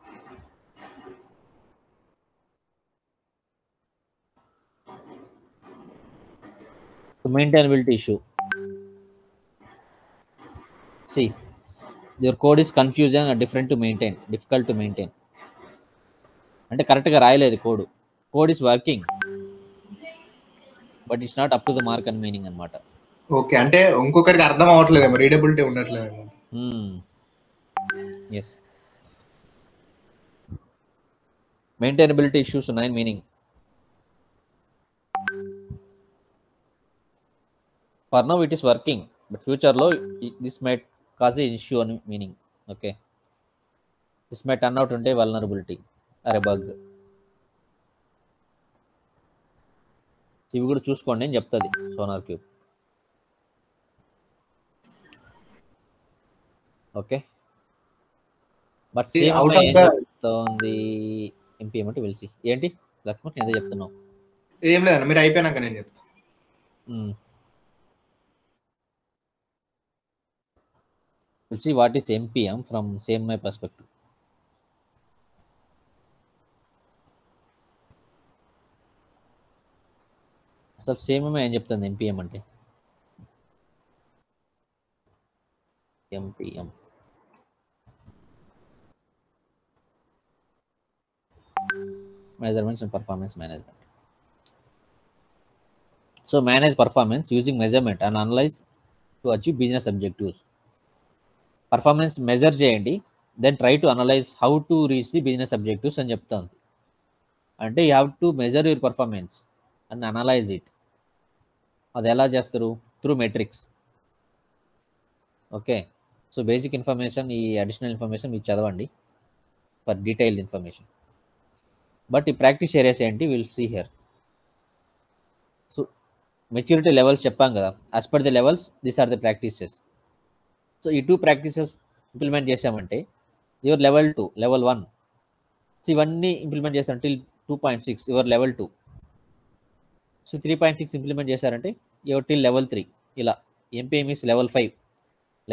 Maintainability issue. See, your code is confusing and difficult to maintain. అంటే కరెక్ట్గా రాయలేదు code is working but it's not up to the mark and meaning అనమాట. Okay, అంటే ఇంకొకరికి అర్థం అవ్వట్లేదేమో, రీడబిలిటీ ఉండట్లేదేమో. ఎస్, మెయింటైనబిలిటీ ఇష్యూస్ ఉన్నాయి meaning. For now it is working but ఫ్యూచర్లో this might cause a issue అని meaning. Okay, this may turn out ఉంటే వల్నరబిలిటీ అరే బగ్. ఇవి కూడా చూసుకోండి అని చెప్తుంది SonarQube. Okay, but same out ఏం ఆఫ్ ద చెప్తోంది ఎంపీఎం అంటే వెలిసి ఏంటి లక్ష్మణ్ ఏదో చెప్తున్నావు? ఏం లేదన్న, మీరు అయిపోయినాక నేను చెప్తాను. We'll see what is MPM from same my perspective. అసలు సేమ్ ఏం చెప్తుంది ఎంపీఎం అంటే? ఎంపీఎం measurements and performance management. So manage performance using measurement and analyze to achieve business objectives. Performance measure చేయండి, then try to analyse how to reach the business objectives అని చెప్తుంది. అంటే you have to measure your performance and analyse it. అది ఎలా చేస్తారు? Through metrics. Okay, so basic information, ఈ additional information మీరు చదవండి ఫర్ డీటెయిల్డ్ ఇన్ఫర్మేషన్. బట్ ఈ ప్రాక్టీస్ ఏరియాస్ ఏంటి will see here. So maturity levels చెప్పాం కదా, as per the levels these are the practices. So ఈ 2 ప్రాక్టీసెస్ ఇంప్లిమెంట్ చేసామంటే your level 2, level 1. So ఇవన్నీ ఇంప్లిమెంట్ చేస్తాం till 2.6 your level 2. So 3.6 implement చేశారంటే your till level 3. ఇలా MPM is level 5.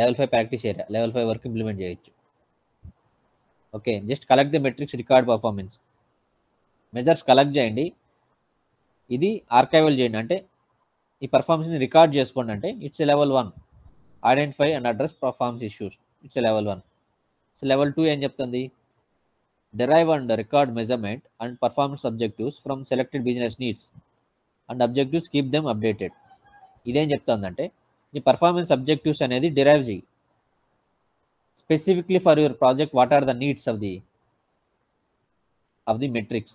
Level 5 practice area, level 5 వరకు implement చేయొచ్చు. Okay, just collect the metrics, record performance. Measures collect చేయండి, ఇది archival చేయండి. అంటే ఈ పర్ఫార్మెన్స్ని రికార్డ్ చేసుకోండి. అంటే it's level 1. Identify and address performance issues, it's level 1. So level 2 ఏం చెప్తుంది? derive and record measurement and performance objectives from selected business needs and objectives, keep them updated. ఇదేం చెప్తుందంటే ఈ పర్ఫార్మెన్స్ అబ్జెక్టివ్స్ అనేది డిరైవ్ చేయి. Specifically for your project what are the needs of the metrics.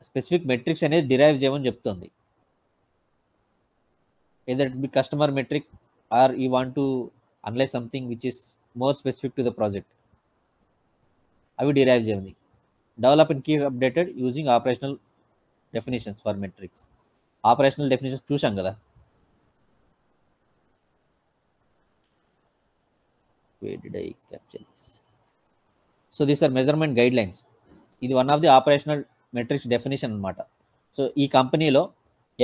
Specific metrics అనేది derive చేయమని చెప్తుంది. either it be customer metric or you want to analyze something which is more specific to the project. అవి derive చేయండి. Develop and keep updated using operational definitions for metrics. Operational definitions చూసాం కదా. Where did I capture this? So these are measurement guidelines. ఇది one of the operational metrics definition అనమాట. So ఈ కంపెనీలో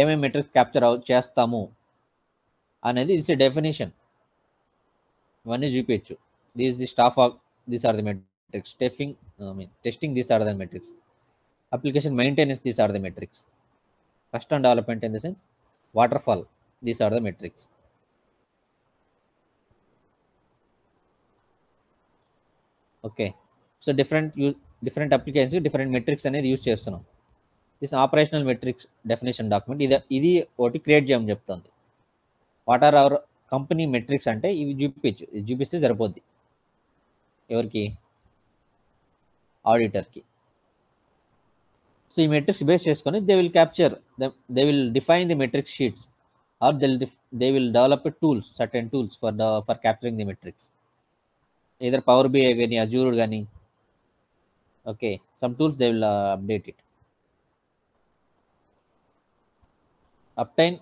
ఏమేమి metrics capture చేస్తాము అనేది ఇట్స్ ఎ డెఫినేషన్. ఇవన్నీ చూపించచ్చు. These the staff, these are the metrics. Testing these are the metrics. Application maintenance these are the metrics. Custom development in the sense waterfall these are the metrics. Okay, so different అప్లికేషన్స్కి different metrics అనేది use చేస్తున్నాం. This operational metrics definition document ఇది ఒకటి create చేయమని చెప్తుంది. What are our company metrics అంటే ఇవి చూపించు, ఇది చూపిస్తే సరిపోద్ది. ఎవరికి? ఆడిటర్కి. సో ఈ మెట్రిక్స్ బేస్ చేసుకొని they will capture, they will define the metrics sheets or they will develop tools, certain tools for capturing the metrics. either Power BI కానీ Azure కానీ. Okay, some tools they will update it. Obtain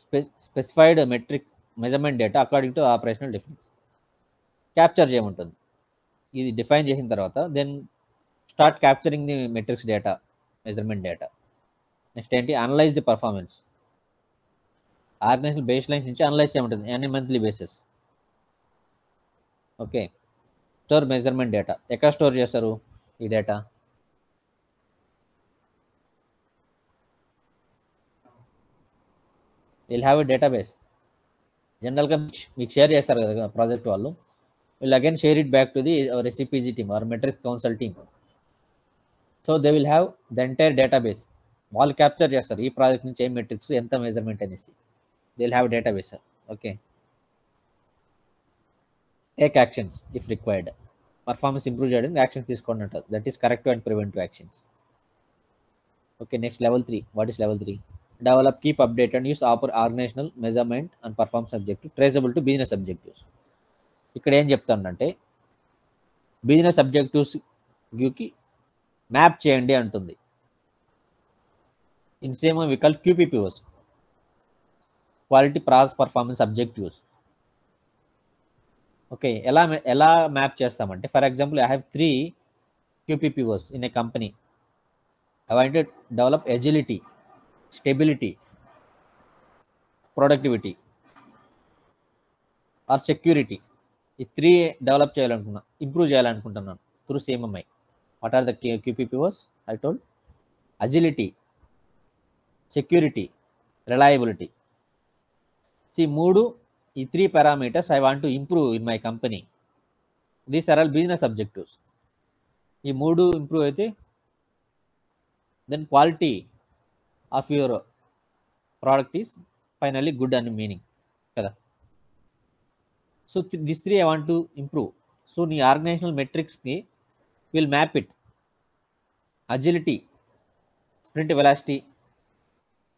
specified metric measurement data according to operational definition. Capture చేయమంటుంది. ఇది define చేసిన తర్వాత then start capturing the metrics data, measurement data. Next ఏంటి? Analyse the performance. Organisation baselines నుంచి analyse చేయమంటుంది any monthly basis. Okay, store measurement data. ఎక్కడ store చేస్తారు ఈ data? Will have a database. జనరల్గా మీకు షేర్ చేస్తారు కదా ప్రాజెక్ట్ వాళ్ళు. Will again share it back to the SEPG team or metric council team. So they will have the entire database. వాళ్ళు క్యాప్చర్ చేస్తారు ఈ ప్రాజెక్ట్ నుంచి ఏం మెట్రిక్స్, ఎంత మెజర్మెంట్ అనేసి. They will have database. Okay, take actions if required. Performance improve చేయడానికి actions తీసుకోండి అంటారు. That is corrective and preventive actions. Okay, next level 3. What is level 3? Develop, keep update and use organisational measurement and performance objective traceable to business objectives. ఇక్కడ ఏం చెప్తానంటే business objectives వ్యూకి map చేయండి అంటుంది. In same we call QPPOs, quality process performance objectives. Okay, ఎలా map చేస్తామంటే, for example I have 3 QPPOs in a company. I want to develop agility, stability, productivity or security. ఈ 3 develop చేయాలనుకున్నా, improve చేయాలనుకుంటున్నాను through CMMI. What are the QPPOs? I told agility, security, reliability. ఈ 3 parameters I want to improve in my company. These are all business objectives. ఈ 3 improve అయితే then quality of your product is finally good అని meaning కదా. So this 3 I want to improve. So నీ organisational మెట్రిక్స్ని will map it. Agility, sprint velocity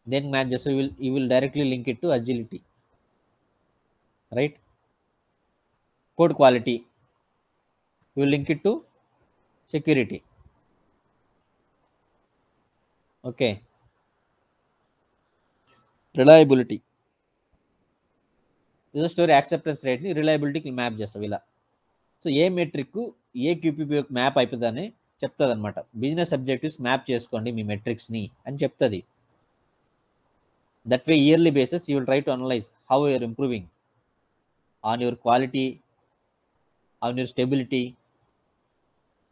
దేనికి map చేస్తే you will directly link it to agility, right? Code quality you will link it to security. Okay, reliability, user story acceptance రేట్ని రిలయబిలిటీకి map చేస్తావు ఇలా. So ఏ metric ఏ QPP map అయిపోతుందని చెప్తుంది అనమాట. బిజినెస్ అబ్జెక్టివ్స్ మ్యాప్ చేసుకోండి మీ మెట్రిక్స్ని అని చెప్తుంది. That way yearly basis you will try to analyse how you're improving on your quality, on your stability,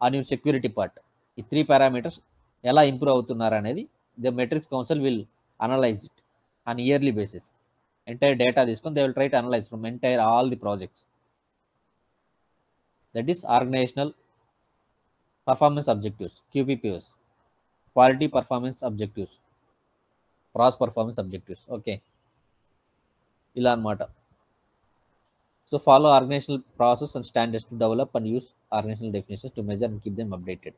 on your security part. ఈ 3 పారామీటర్స్ ఎలా ఇంప్రూవ్ అవుతున్నారు అనేది the metrics council will analyse it on yearly basis. Entire data తీసుకొని they will try to analyse from entire all the projects. That is organisational performance objectives, QPPOs, quality performance objectives, process performance objectives. Okay, ఇలా అనమాట. So follow organisational process and standards to develop and use organisational definitions to measure and keep them updated.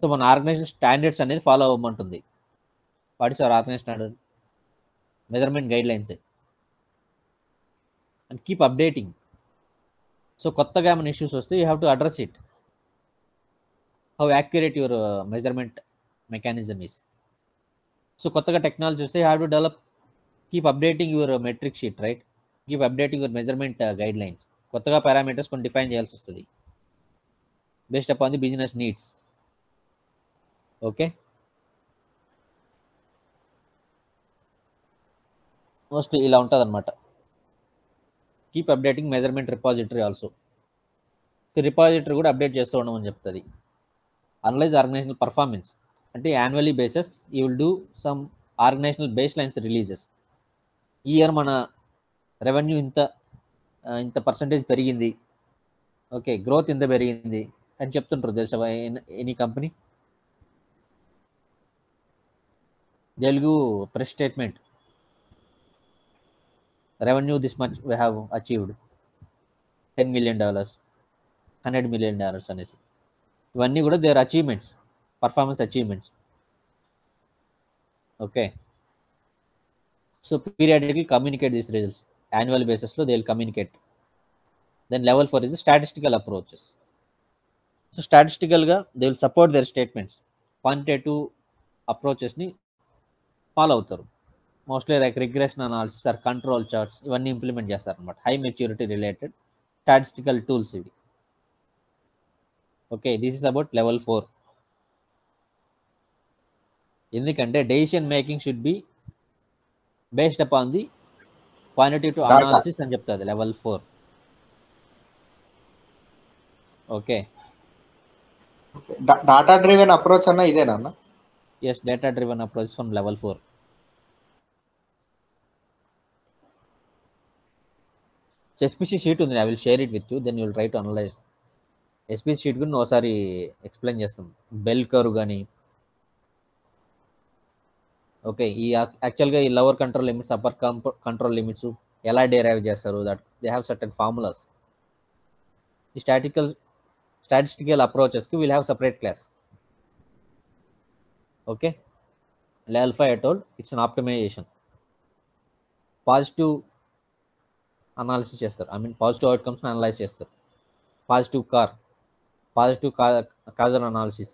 So మన organisation standards అనేది follow అవ్వమంటుంది. What is our organisation standard? Measurement guidelines and keep updating. So కొత్తగా ఏమైనా issues వస్తే you have to address it. How accurate your measurement mechanism is. So కొత్తగా technology వస్తే you have to develop, keep updating your metric sheet, right? Keep updating your measurement guidelines. కొత్తగా parameters కొన్ని define చేయాల్సి వస్తుంది based upon the business needs. Okay, mostly ఇలా ఉంటుంది అనమాట. Keep updating measurement repository also. Repository కూడా update చేస్తూ ఉండమని చెప్తుంది. అనలైజ్ ఆర్గనైజేషనల్ పర్ఫార్మెన్స్ అంటే annually basis you will do some organisational baselines releases. ఈ ఇయర్ మన రెవెన్యూ ఇంత పర్సంటేజ్ పెరిగింది, ఓకే, గ్రోత్ ఇంత పెరిగింది అని చెప్తుంటారు తెలుసా any company. Telugu press statement, revenue this much we have achieved, $10 million, $100 million అనేసి. ఇవన్నీ కూడా their achievements, performance achievements. Okay, so periodically communicate these results. Annual బేసిస్లో they will communicate. Then level 4 is statistical approaches. So స్టాటిస్టికల్గా they will support their statements. Quantitative అప్రోచెస్ని follow అవుతారు. Mostly like regression analysis or control charts ఇవన్నీ implement చేస్తారు అనమాట. High maturity related statistical tools ఇవి. Okay, this is about level 4. ఎందుకంటే decision making should be based upon the quantitative analysis అని చెప్తుంది level 4. Okay, data driven approach అన్న ఇదేనా అన్న? Yes, data driven approach from level 4. SPC sheet ఉంది, I will share it with you, then you will try to analyse. SPC sheet గురించి ఒకసారి explain చేస్తాం. Bell curve కానీ, ఓకే, ఈ యాక్చువల్గా ఈ lower control limits, upper control limits ఎలా derive చేస్తారు, that they have certain formulas. ఈ స్టాటిస్టికల్ అప్రోచెస్కి will have separate class. Okay, level 5 I told it's an optimisation. Positive analysis చేస్తారు, ఐ మీన్ పాజిటివ్ అవుట్కమ్స్ని అనలైజ్ చేస్తారు. Positive CAR, positive causal analysis.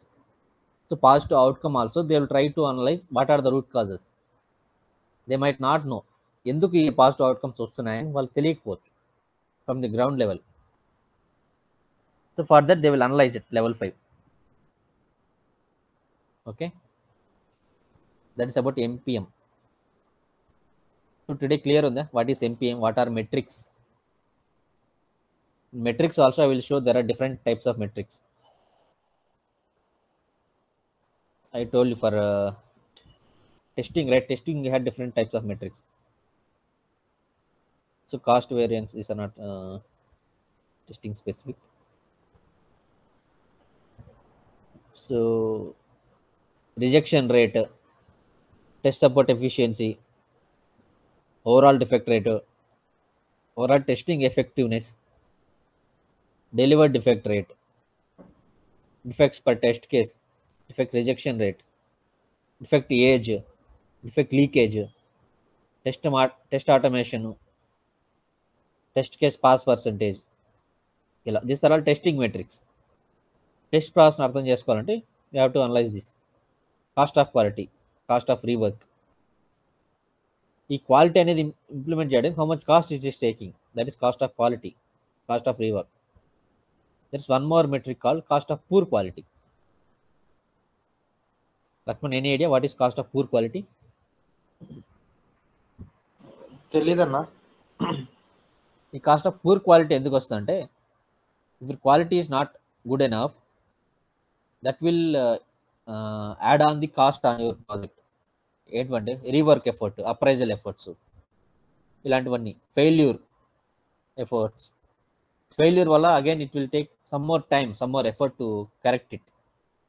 So positive outcome also they will try to analyze what are the root causes. They might not know ఎందుకు ఈ positive outcomes వస్తున్నాయని వాళ్ళు తెలియకపోవచ్చు from the ground level. So for that they will analyse it level 5. Okay, that is about MPM. So today clear on that what is MPM, what are metrics. Metrics also I will show there are different types of metrics. I told you for testing, right? Testing you had different types of metrics. So cost variance is not testing specific. So rejection rate, test support efficiency, overall defect rate, overall testing effectiveness, delivered defect rate, defects per test case, defect rejection rate, defect age, defect leakage, test automation, test case pass percentage. ఇలా this are all testing metrics. Test process అర్థం చేసుకోవాలంటే you have to analyse this. Cost of quality, cost of rework. ఈ quality అనేది ఇంప్లిమెంట్ చేయడానికి how much cost it is taking, that is cost of quality, cost of rework. That is one more metric called cost of poor quality. Lakshman, any idea what is cost of poor quality? తెలీదన్నా. ఈ cost of poor quality ఎందుకు వస్తుందంటే if your quality is not good enough, that will add on the cost on your project. ఏంటంటే rework effort, appraisal efforts, ఇలాంటివన్నీ. Failure efforts, failure వల్ల again it will take some more time, some more effort to correct it.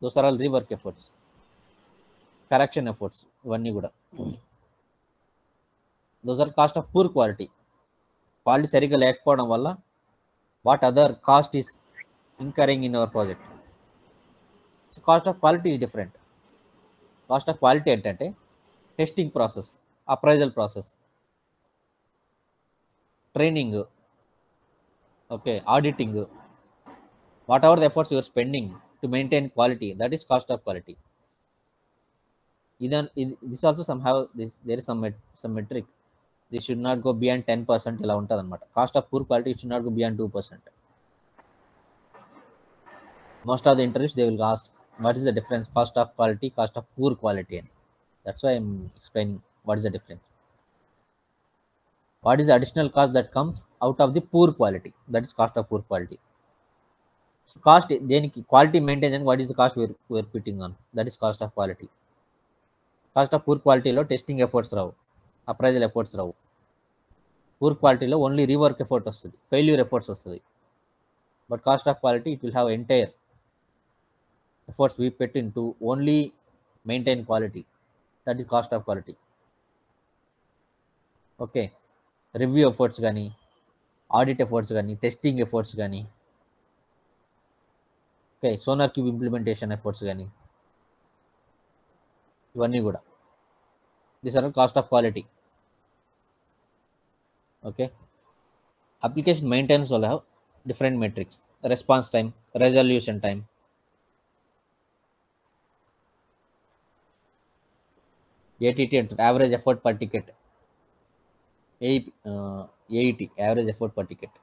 Those are all rework efforts, correction efforts, ఇవన్నీ కూడా. Those are cost of poor quality. Quality సరిగ్గా లేకపోవడం వల్ల what other cost is incurring in our project. So cost of quality is different. Cost of quality ఏంటంటే testing process, appraisal process, training, okay, auditing, whatever the efforts you're spending to maintain quality, that is cost of quality. This also some have there is some metric. This should not go beyond 10%. ఇలా ఉంటుంది అనమాట. Cost of poor quality should not go beyond 2%. Most of the interviews they will ask what is the difference cost of quality, cost of poor quality అని. That's why I'm explaining what is the difference. What is the additional cost that comes out of the poor quality, that is cost of poor quality. So cost దేనికి, quality maintain చేయడానికి what is the cost we're putting on, that is cost of quality. Cost of poor క్వాలిటీలో testing efforts రావు, appraisal efforts రావు. Poor క్వాలిటీలో only rework effort వస్తుంది, failure efforts వస్తుంది. But cost of quality it will have entire efforts we put in to only maintain quality, that is cost of quality. Okay, review efforts కానీ, audit efforts కానీ, testing efforts కానీ, okay, SonarQube implementation efforts కానీ, ఇవన్నీ కూడా this are cost of quality. Okay, application maintenance will have different metrics: response time, resolution time, ATT, average effort per ticket, AET, average effort per ticket.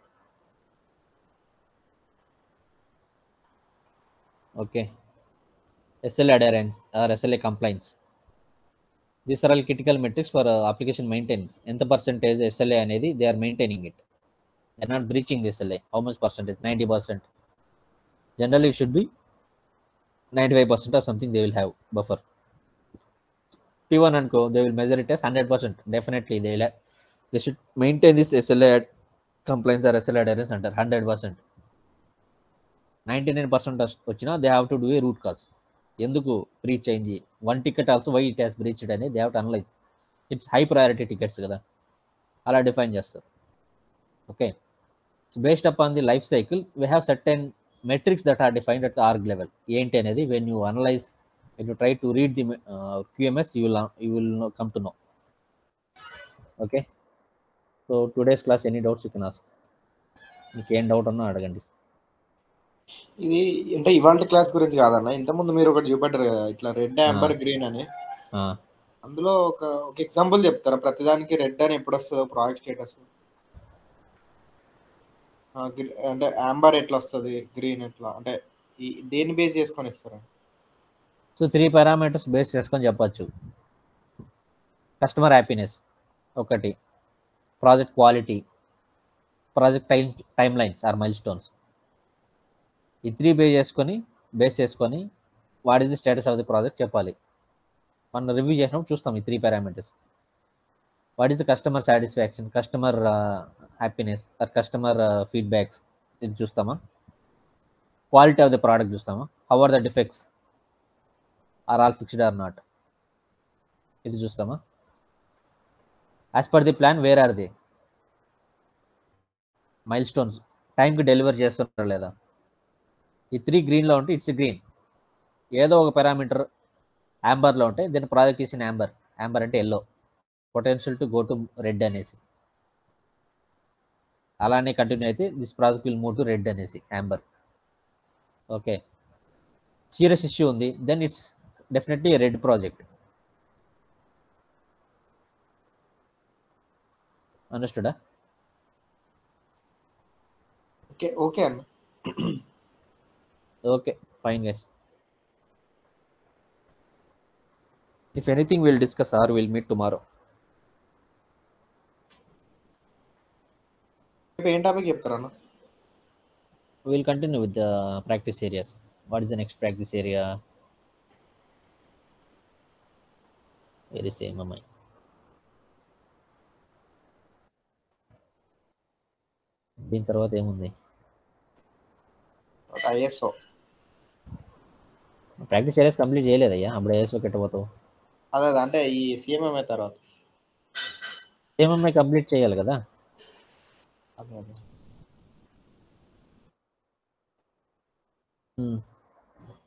Okay, SLA adherence or SLA compliance. These are all critical metrics for application maintenance. ఎంత percentage SLA అనేది they are maintaining it, they are not breaching the SLA. How much percentage? 90%. Generally it should be 95% or something they will have buffer. P1 అనుకో, they will measure it as 100%. Definitely they should maintain this SLA compliance or SLA adherence under 100%. 99% వచ్చినా they have to do a root cause. ఎందుకు breach అయింది, one ticket also why it has breached అనేది they have to analyse. It's high priority tickets కదా, అలా define చేస్తారు. Okay, so based upon the life cycle we have certain metrics that are defined at the org level. ఏంటి అనేది when you analyse, when you try to read the QMS you will come to know. Okay, so today's class any doubts you can ask. మీకు ఏం doubt ఉన్నా అడగండి. ఇది అంటే ఇవాళ class గురించి కాదన్న, ఇంతకుముందు మీరు ఒకటి చూపెట్టారు కదా ఇట్లా రెడ్ అంబర్ గ్రీన్ అని. అందులో ఒక ఎగ్జాంపుల్ చెప్తారా ప్రతిదానికి? రెడ్ అని ఎప్పుడు వస్తుందో ప్రాజెక్ట్ స్టేటస్, అంటే అంబర్ ఎట్లా వస్తుంది, గ్రీన్ ఎట్లా, అంటే దేన్ని బేస్ చేసుకొని ఇస్తారా? సో 3 పారామీటర్స్ బేస్ చేసుకొని చెప్పచ్చు. కస్టమర్ హ్యాపీనెస్ ఒకటి, project quality, project timelines or milestones. ఈ 3 బేస్ చేసుకొని what is the status of the project చెప్పాలి. మనం రివ్యూ చేసినప్పుడు చూస్తాం ఈ 3 parameters. What is the customer satisfaction, customer happiness or customer feedbacks, ఇది చూస్తామా. క్వాలిటీ ఆఫ్ ద ప్రోడక్ట్ చూస్తామా. How are the defects, are all fixed or not, ఇది చూస్తామా. As per the plan where are the mile stones, టైంకి deliver చేస్తున్నారా లేదా. ఈ 3 గ్రీన్లో ఉంటే ఇట్స్ గ్రీన్. ఏదో ఒక పారామీటర్ యాంబర్లో ఉంటే దీని project is in amber. Amber అంటే yellow, potential to go to red అనేసి. అలానే కంటిన్యూ అయితే this project will move to red అనేసి, యాంబర్. ఓకే, సీరియస్ ఇష్యూ ఉంది, then it's definitely red project. అండర్స్టూడా? ఓకే ఓకే అన్న. Okay, fine guys. If anything, we'll discuss or we'll meet tomorrow. ఏం topic చెప్తారన్న? We'll continue with the practice areas. What is the next practice area? Very same, Amai. దీని తర్వాత ఏముంది? ISO practice areas complete చేయలేదయ్యా, అప్పుడు ISO కెట్టబోతావు. అదే అంటే ఈ సిఎంఎంఐ తర్వాత సిఎంఎంఐ కంప్లీట్ చేయాలి కదా. అదే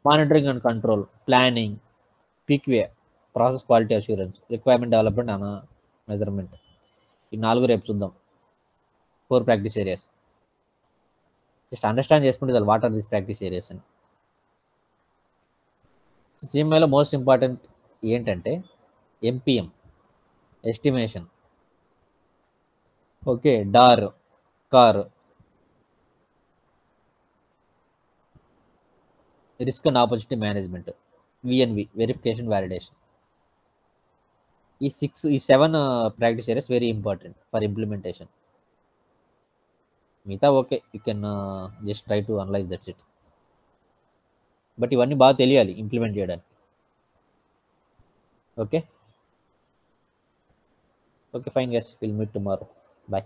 మానిటరింగ్ అండ్ కంట్రోల్, ప్లానింగ్, పీక్వే, process quality assurance, requirement development and measurement. ఈ 4 రేపు చూద్దాం. 4 ప్రాక్టీస్ ఏరియాస్. జస్ట్ అండర్స్టాండ్ చేసుకుంటే చాలు what are this practice areas అని. సిఎంఐలో మోస్ట్ ఇంపార్టెంట్ ఏంటంటే MPM, estimation, okay, DAR, CAR, risk and opportunity management, VNV, verification validation. ఈ 7 practice areas very important for implementation. మిగతా okay, you can just try to analyse that's it. But ఇవన్నీ బాగా తెలియాలి implement చేయడానికి. Okay okay, fine guys, will meet tomorrow. Bye.